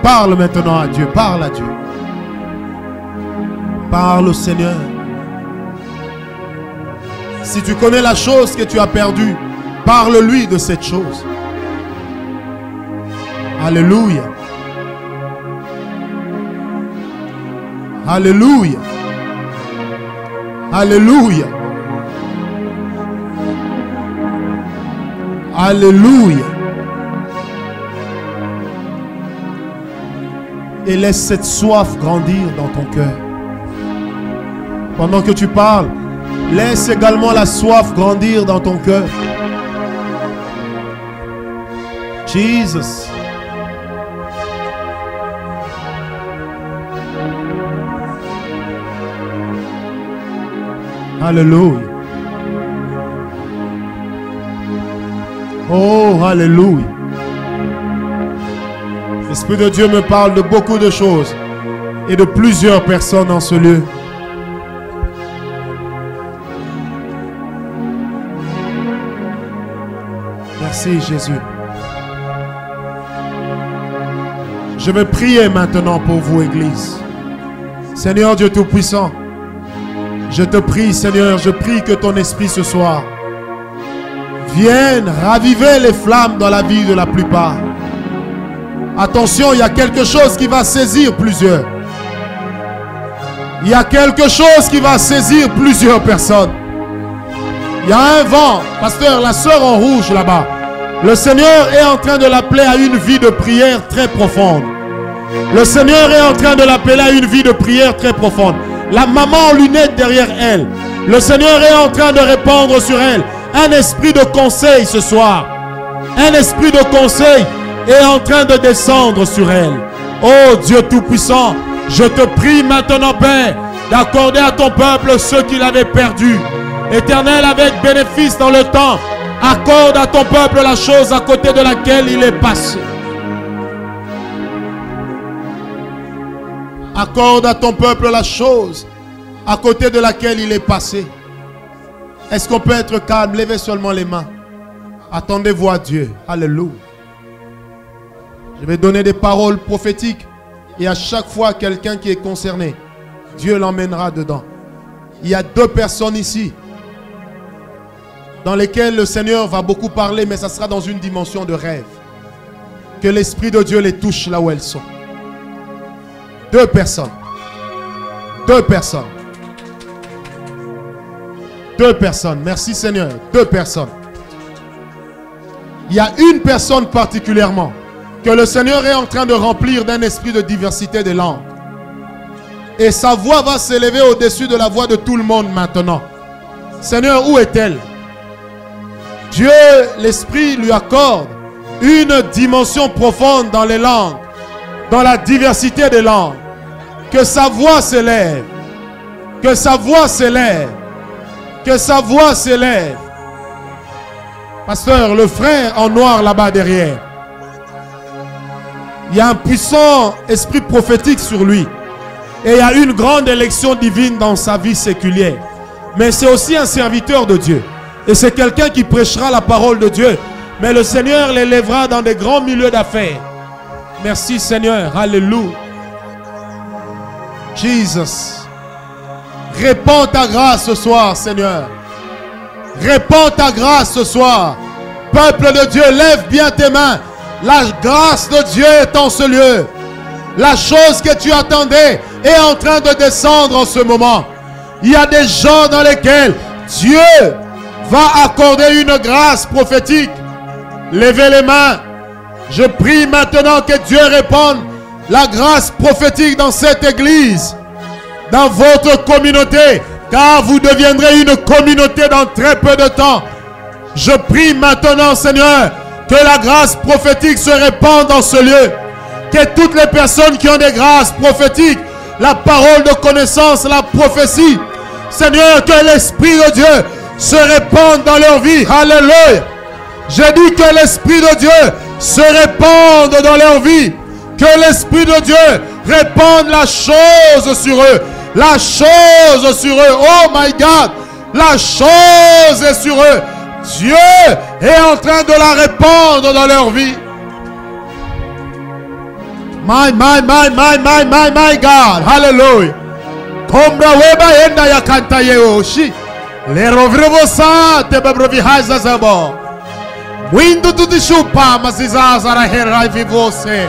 Parle maintenant à Dieu. Parle à Dieu. Parle au Seigneur. Si tu connais la chose que tu as perdue, parle-lui de cette chose. Alléluia. Alléluia. Alléluia. Alléluia. Et laisse cette soif grandir dans ton cœur. Pendant que tu parles, laisse également la soif grandir dans ton cœur. Jesus. Alléluia. Oh, alléluia. L'Esprit de Dieu me parle de beaucoup de choses et de plusieurs personnes en ce lieu. Merci Jésus. Je vais prier maintenant pour vous, Église. Seigneur Dieu Tout-Puissant, je te prie, Seigneur, je prie que ton esprit ce soir vienne raviver les flammes dans la vie de la plupart. Attention, il y a quelque chose qui va saisir plusieurs. Il y a quelque chose qui va saisir plusieurs personnes. Il y a un vent, pasteur, la sœur en rouge là-bas. Le Seigneur est en train de l'appeler à une vie de prière très profonde. Le Seigneur est en train de l'appeler à une vie de prière très profonde. La maman en lunettes derrière elle. Le Seigneur est en train de répandre sur elle un esprit de conseil ce soir. Un esprit de conseil est en train de descendre sur elle. Oh Dieu Tout-Puissant, je te prie maintenant, Père, d'accorder à ton peuple ce qu'il avait perdu. Éternel, avec bénéfice dans le temps, accorde à ton peuple la chose à côté de laquelle il est passé. Accorde à ton peuple la chose à côté de laquelle il est passé. Est-ce qu'on peut être calme? Levez seulement les mains. Attendez-vous à Dieu. Alléluia. Je vais donner des paroles prophétiques. Et à chaque fois quelqu'un qui est concerné, Dieu l'emmènera dedans. Il y a 2 personnes ici dans lesquelles le Seigneur va beaucoup parler, mais ça sera dans une dimension de rêve. Que l'Esprit de Dieu les touche là où elles sont. 2 personnes. 2 personnes. 2 personnes. Merci Seigneur. 2 personnes. Il y a une personne particulièrement que le Seigneur est en train de remplir d'un esprit de diversité de langues. Et sa voix va s'élever au-dessus de la voix de tout le monde maintenant. Seigneur, où est-elle? Dieu, l'Esprit lui accorde une dimension profonde dans les langues, dans la diversité des langues. Que sa voix s'élève. Que sa voix s'élève. Que sa voix s'élève. Pasteur, le frère en noir là-bas derrière. Il y a un puissant esprit prophétique sur lui. Et il y a une grande élection divine dans sa vie séculière. Mais c'est aussi un serviteur de Dieu. Et c'est quelqu'un qui prêchera la parole de Dieu. Mais le Seigneur l'élèvera dans des grands milieux d'affaires. Merci Seigneur. Alléluia. Jesus. Répands ta grâce ce soir, Seigneur. Répands ta grâce ce soir. Peuple de Dieu, lève bien tes mains. La grâce de Dieu est en ce lieu. La chose que tu attendais est en train de descendre en ce moment. Il y a des gens dans lesquels Dieu va accorder une grâce prophétique. Levez les mains. Je prie maintenant que Dieu répande la grâce prophétique dans cette église, dans votre communauté, car vous deviendrez une communauté dans très peu de temps. Je prie maintenant, Seigneur, que la grâce prophétique se répande dans ce lieu. Que toutes les personnes qui ont des grâces prophétiques, la parole de connaissance, la prophétie, Seigneur, que l'Esprit de Dieu se répande dans leur vie. Alléluia. J'ai dit que l'Esprit de Dieu se répande dans leur vie. Que l'Esprit de Dieu répande la chose sur eux. La chose sur eux. Oh my God. La chose est sur eux. Dieu est en train de la répandre dans leur vie. My God. Hallelujah. Kombra weba enda ya kanta yeoshi. Le rovrevosa te babrovihaza zabo. Windo tutishupa mazizaza rahera vivose.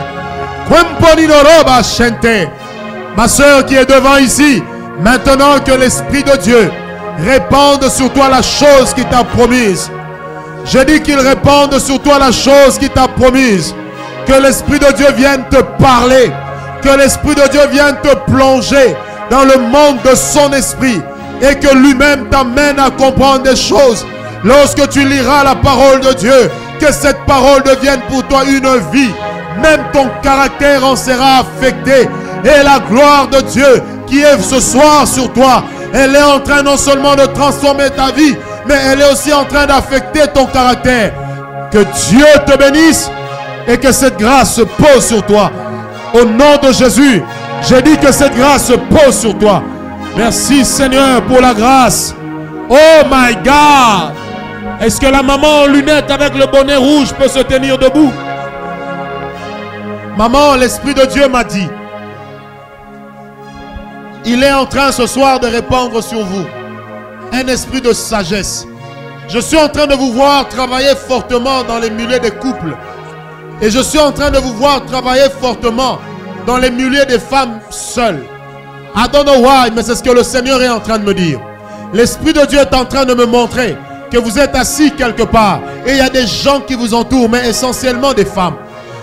Kwemponi noroba shente. Ma soeur qui est devant ici, maintenant que l'Esprit de Dieu répande sur toi la chose qui t'a promise. Je dis qu'il répande sur toi la chose qui t'a promise. Que l'Esprit de Dieu vienne te parler. Que l'Esprit de Dieu vienne te plonger dans le monde de son esprit. Et que lui-même t'amène à comprendre des choses. Lorsque tu liras la parole de Dieu, que cette parole devienne pour toi une vie. Même ton caractère en sera affecté. Et la gloire de Dieu qui est ce soir sur toi, elle est en train non seulement de transformer ta vie, mais elle est aussi en train d'affecter ton caractère. Que Dieu te bénisse et que cette grâce se pose sur toi. Au nom de Jésus, j'ai dit que cette grâce se pose sur toi. Merci Seigneur pour la grâce. Oh my God! Est-ce que la maman en lunettes avec le bonnet rouge peut se tenir debout? Maman, l'Esprit de Dieu m'a dit, il est en train ce soir de répandre sur vous un esprit de sagesse. Je suis en train de vous voir travailler fortement dans les milieux des couples. Et je suis en train de vous voir travailler fortement dans les milieux des femmes seules. I don't know why, mais c'est ce que le Seigneur est en train de me dire. L'Esprit de Dieu est en train de me montrer que vous êtes assis quelque part. Et il y a des gens qui vous entourent, mais essentiellement des femmes.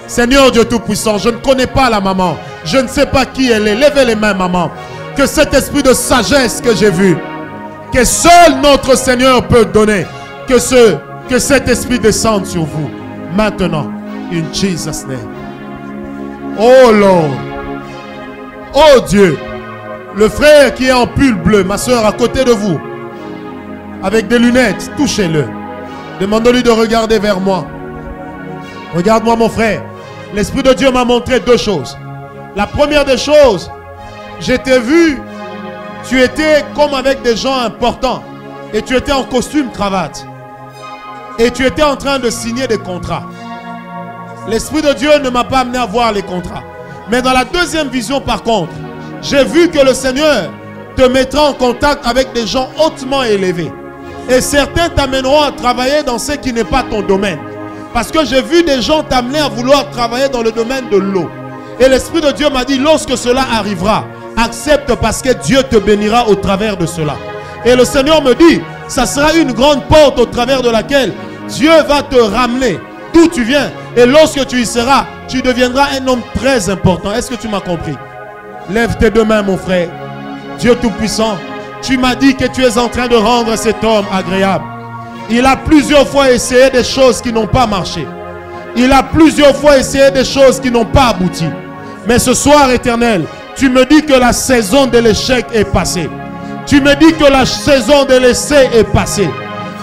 Seigneur Dieu Tout-Puissant, je ne connais pas la maman. Je ne sais pas qui elle est. Levez les mains, maman. Que cet esprit de sagesse que j'ai vu, que seul notre Seigneur peut donner, que cet esprit descende sur vous. Maintenant, in Jesus' name. Oh Lord. Oh Dieu. Le frère qui est en pull bleu, ma soeur à côté de vous, avec des lunettes, touchez-le. Demandez-lui de regarder vers moi. Regarde-moi mon frère. L'Esprit de Dieu m'a montré deux choses. La première des choses, je t'ai vu, tu étais comme avec des gens importants. Et tu étais en costume cravate. Et tu étais en train de signer des contrats. L'Esprit de Dieu ne m'a pas amené à voir les contrats. Mais dans la deuxième vision par contre, j'ai vu que le Seigneur te mettra en contact avec des gens hautement élevés. Et certains t'amèneront à travailler dans ce qui n'est pas ton domaine. Parce que j'ai vu des gens t'amener à vouloir travailler dans le domaine de l'eau. Et l'Esprit de Dieu m'a dit, lorsque cela arrivera, accepte parce que Dieu te bénira au travers de cela. Et le Seigneur me dit, ça sera une grande porte au travers de laquelle Dieu va te ramener d'où tu viens. Et lorsque tu y seras, tu deviendras un homme très important. Est-ce que tu m'as compris? Lève tes deux mains, mon frère. Dieu Tout-Puissant, tu m'as dit que tu es en train de rendre cet homme agréable. Il a plusieurs fois essayé des choses qui n'ont pas marché. Il a plusieurs fois essayé des choses qui n'ont pas abouti. Mais ce soir, Éternel, tu me dis que la saison de l'échec est passée. Tu me dis que la saison de l'essai est passée.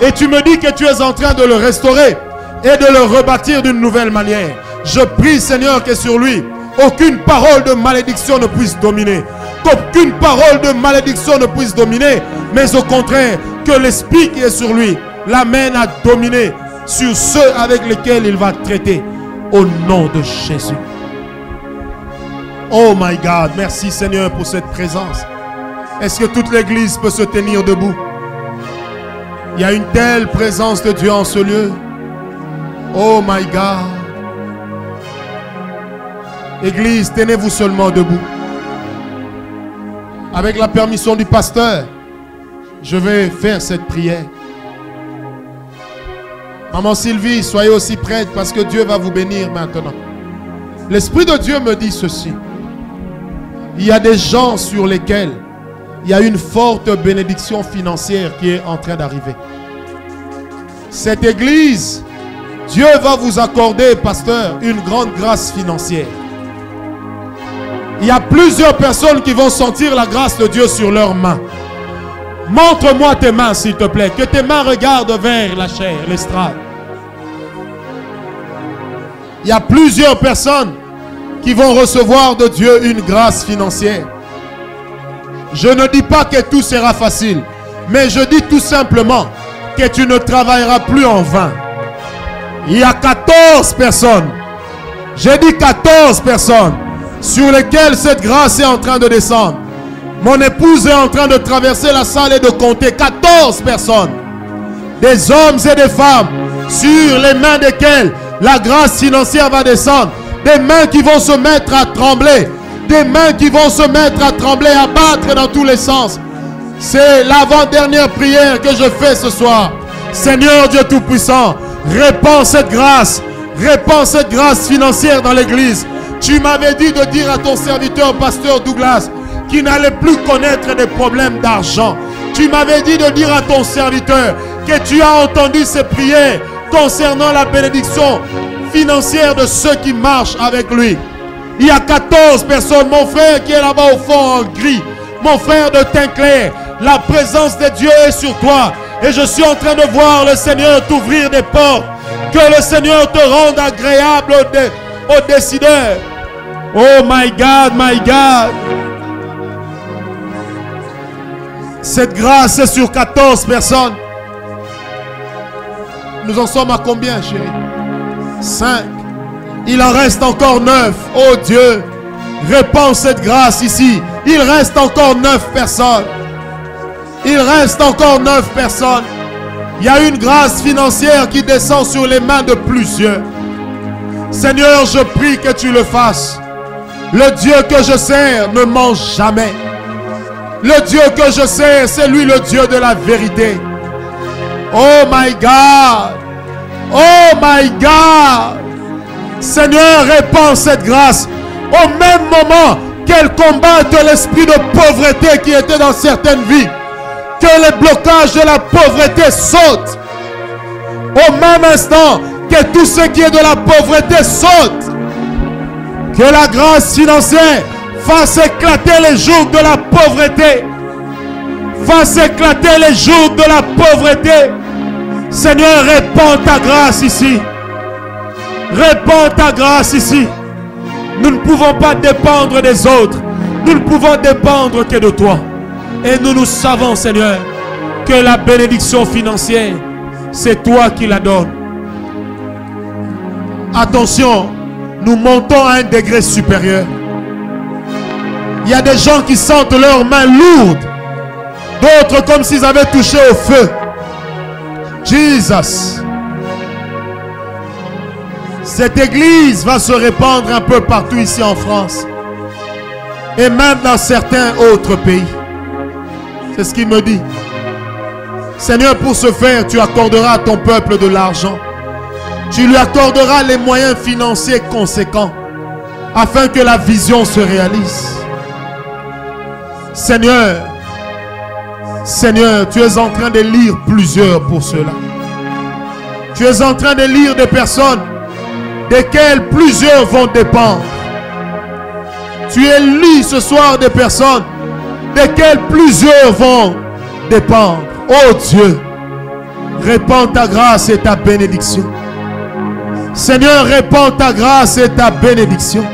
Et tu me dis que tu es en train de le restaurer et de le rebâtir d'une nouvelle manière. Je prie, Seigneur, que sur lui, aucune parole de malédiction ne puisse dominer. Qu'aucune parole de malédiction ne puisse dominer. Mais au contraire, que l'esprit qui est sur lui l'amène à dominer sur ceux avec lesquels il va traiter. Au nom de Jésus. Oh my God, merci Seigneur pour cette présence. Est-ce que toute l'église peut se tenir debout? Il y a une telle présence de Dieu en ce lieu. Oh my God. Église, tenez-vous seulement debout. Avec la permission du pasteur, je vais faire cette prière. Maman Sylvie, soyez aussi prête parce que Dieu va vous bénir maintenant. L'Esprit de Dieu me dit ceci. Il y a des gens sur lesquels il y a une forte bénédiction financière qui est en train d'arriver. Cette église, Dieu va vous accorder, pasteur, une grande grâce financière. Il y a plusieurs personnes qui vont sentir la grâce de Dieu sur leurs mains. Montre-moi tes mains, s'il te plaît. Que tes mains regardent vers la chair, l'estrade. Il y a plusieurs personnes qui vont recevoir de Dieu une grâce financière. Je ne dis pas que tout sera facile, mais je dis tout simplement que tu ne travailleras plus en vain. Il y a 14 personnes. J'ai dit 14 personnes sur lesquelles cette grâce est en train de descendre. Mon épouse est en train de traverser la salle et de compter 14 personnes. Des hommes et des femmes sur les mains desquelles la grâce financière va descendre. Des mains qui vont se mettre à trembler. Des mains qui vont se mettre à trembler, à battre dans tous les sens. C'est l'avant-dernière prière que je fais ce soir. Seigneur Dieu Tout-Puissant, répands cette grâce financière dans l'église. Tu m'avais dit de dire à ton serviteur, pasteur Douglas, qu'il n'allait plus connaître des problèmes d'argent. Tu m'avais dit de dire à ton serviteur que tu as entendu ces prières concernant la bénédiction financière de ceux qui marchent avec lui. Il y a 14 personnes, mon frère qui est là-bas au fond en gris, mon frère de teint clair, la présence de Dieu est sur toi. Et je suis en train de voir le Seigneur t'ouvrir des portes. Que le Seigneur te rende agréable aux décideurs. Oh my God, my God. Cette grâce est sur 14 personnes. Nous en sommes à combien, chérie? 5. Il en reste encore 9. Oh Dieu, répands cette grâce ici. Il reste encore 9 personnes. Il reste encore 9 personnes. Il y a une grâce financière qui descend sur les mains de plusieurs. Seigneur, je prie que tu le fasses. Le Dieu que je sers ne ment jamais. Le Dieu que je sers, c'est lui le Dieu de la vérité. Oh my God. Oh my God. Seigneur, répands cette grâce. Au même moment qu'elle combatte l'esprit de pauvreté qui était dans certaines vies. Que les blocages de la pauvreté sautent. Au même instant que tout ce qui est de la pauvreté saute. Que la grâce financière fasse éclater les jours de la pauvreté. Fasse éclater les jours de la pauvreté. Seigneur, répands ta grâce ici. Répands ta grâce ici. Nous ne pouvons pas dépendre des autres. Nous ne pouvons dépendre que de toi. Et nous savons, Seigneur, que la bénédiction financière, c'est toi qui la donnes. Attention, nous montons à un degré supérieur. Il y a des gens qui sentent leurs mains lourdes. D'autres comme s'ils avaient touché au feu. Jesus. Cette église va se répandre un peu partout ici en France. Et même dans certains autres pays. C'est ce qu'il me dit. Seigneur, pour ce faire, tu accorderas à ton peuple de l'argent. Tu lui accorderas les moyens financiers conséquents afin que la vision se réalise. Seigneur, Seigneur, tu es en train de lire plusieurs pour cela. Tu es en train de lire des personnes desquelles plusieurs vont dépendre. Tu es lu ce soir des personnes desquelles plusieurs vont dépendre. Oh Dieu, répands ta grâce et ta bénédiction. Seigneur, répands ta grâce et ta bénédiction.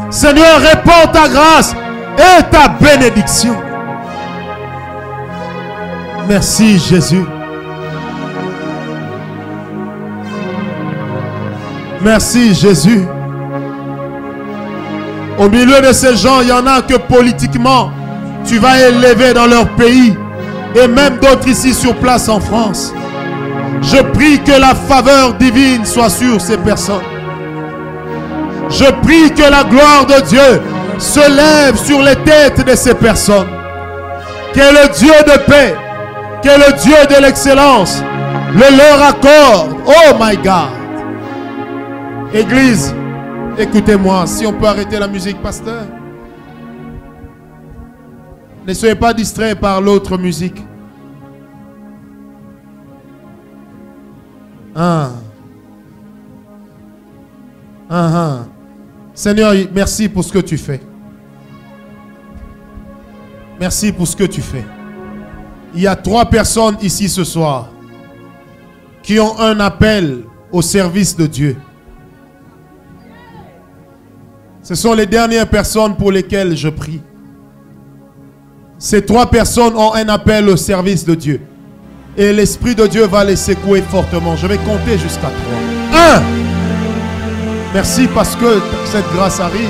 Seigneur, répands ta grâce et ta bénédiction. Merci Jésus. Merci Jésus. Au milieu de ces gens, il y en a que politiquement, tu vas élever dans leur pays. Et même d'autres ici sur place en France. Je prie que la faveur divine soit sur ces personnes. Je prie que la gloire de Dieu se lève sur les têtes de ces personnes. Que le Dieu de paix, que le Dieu de l'excellence le leur accorde. Oh my God. Église, écoutez-moi. Si on peut arrêter la musique, pasteur. Ne soyez pas distraits par l'autre musique. Seigneur, merci pour ce que tu fais. Merci pour ce que tu fais. Il y a 3 personnes ici ce soir qui ont un appel au service de Dieu. Ce sont les dernières personnes pour lesquelles je prie. Ces 3 personnes ont un appel au service de Dieu. Et l'Esprit de Dieu va les secouer fortement. Je vais compter jusqu'à 3. 1. Merci parce que cette grâce arrive.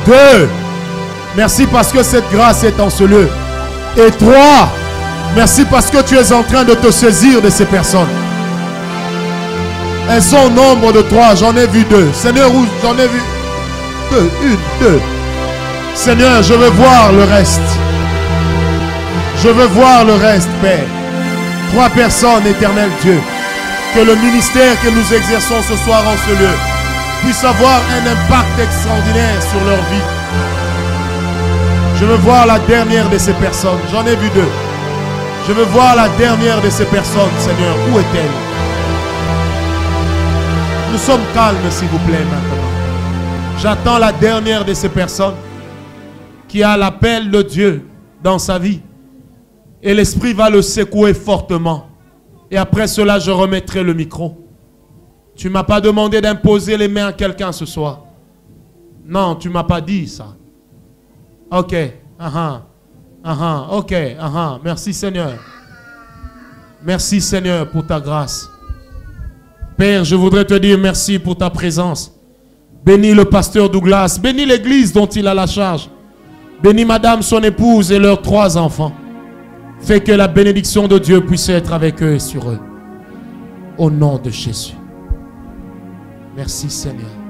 2. Merci parce que cette grâce est en ce lieu. Et 3. Merci parce que tu es en train de te saisir de ces personnes. Elles sont au nombre de 3. J'en ai vu 2. Seigneur, j'en ai vu 2. 1, 2. Seigneur, je veux voir le reste. Je veux voir le reste, Père. 3 personnes, éternel Dieu. Que le ministère que nous exerçons ce soir en ce lieu puisse avoir un impact extraordinaire sur leur vie. Je veux voir la dernière de ces personnes. J'en ai vu 2. Je veux voir la dernière de ces personnes, Seigneur. Où est-elle? Nous sommes calmes, s'il vous plaît, maintenant. J'attends la dernière de ces personnes qui a l'appel de Dieu dans sa vie. Et l'Esprit va le secouer fortement. Et après cela, je remettrai le micro. Tu ne m'as pas demandé d'imposer les mains à quelqu'un ce soir. Non, tu ne m'as pas dit ça. Ok. Ok. Merci Seigneur. Merci Seigneur pour ta grâce. Père, je voudrais te dire merci pour ta présence. Bénis le pasteur Douglas. Bénis l'église dont il a la charge. Bénis madame, son épouse et leurs 3 enfants. Fais que la bénédiction de Dieu puisse être avec eux et sur eux. Au nom de Jésus. Merci Seigneur.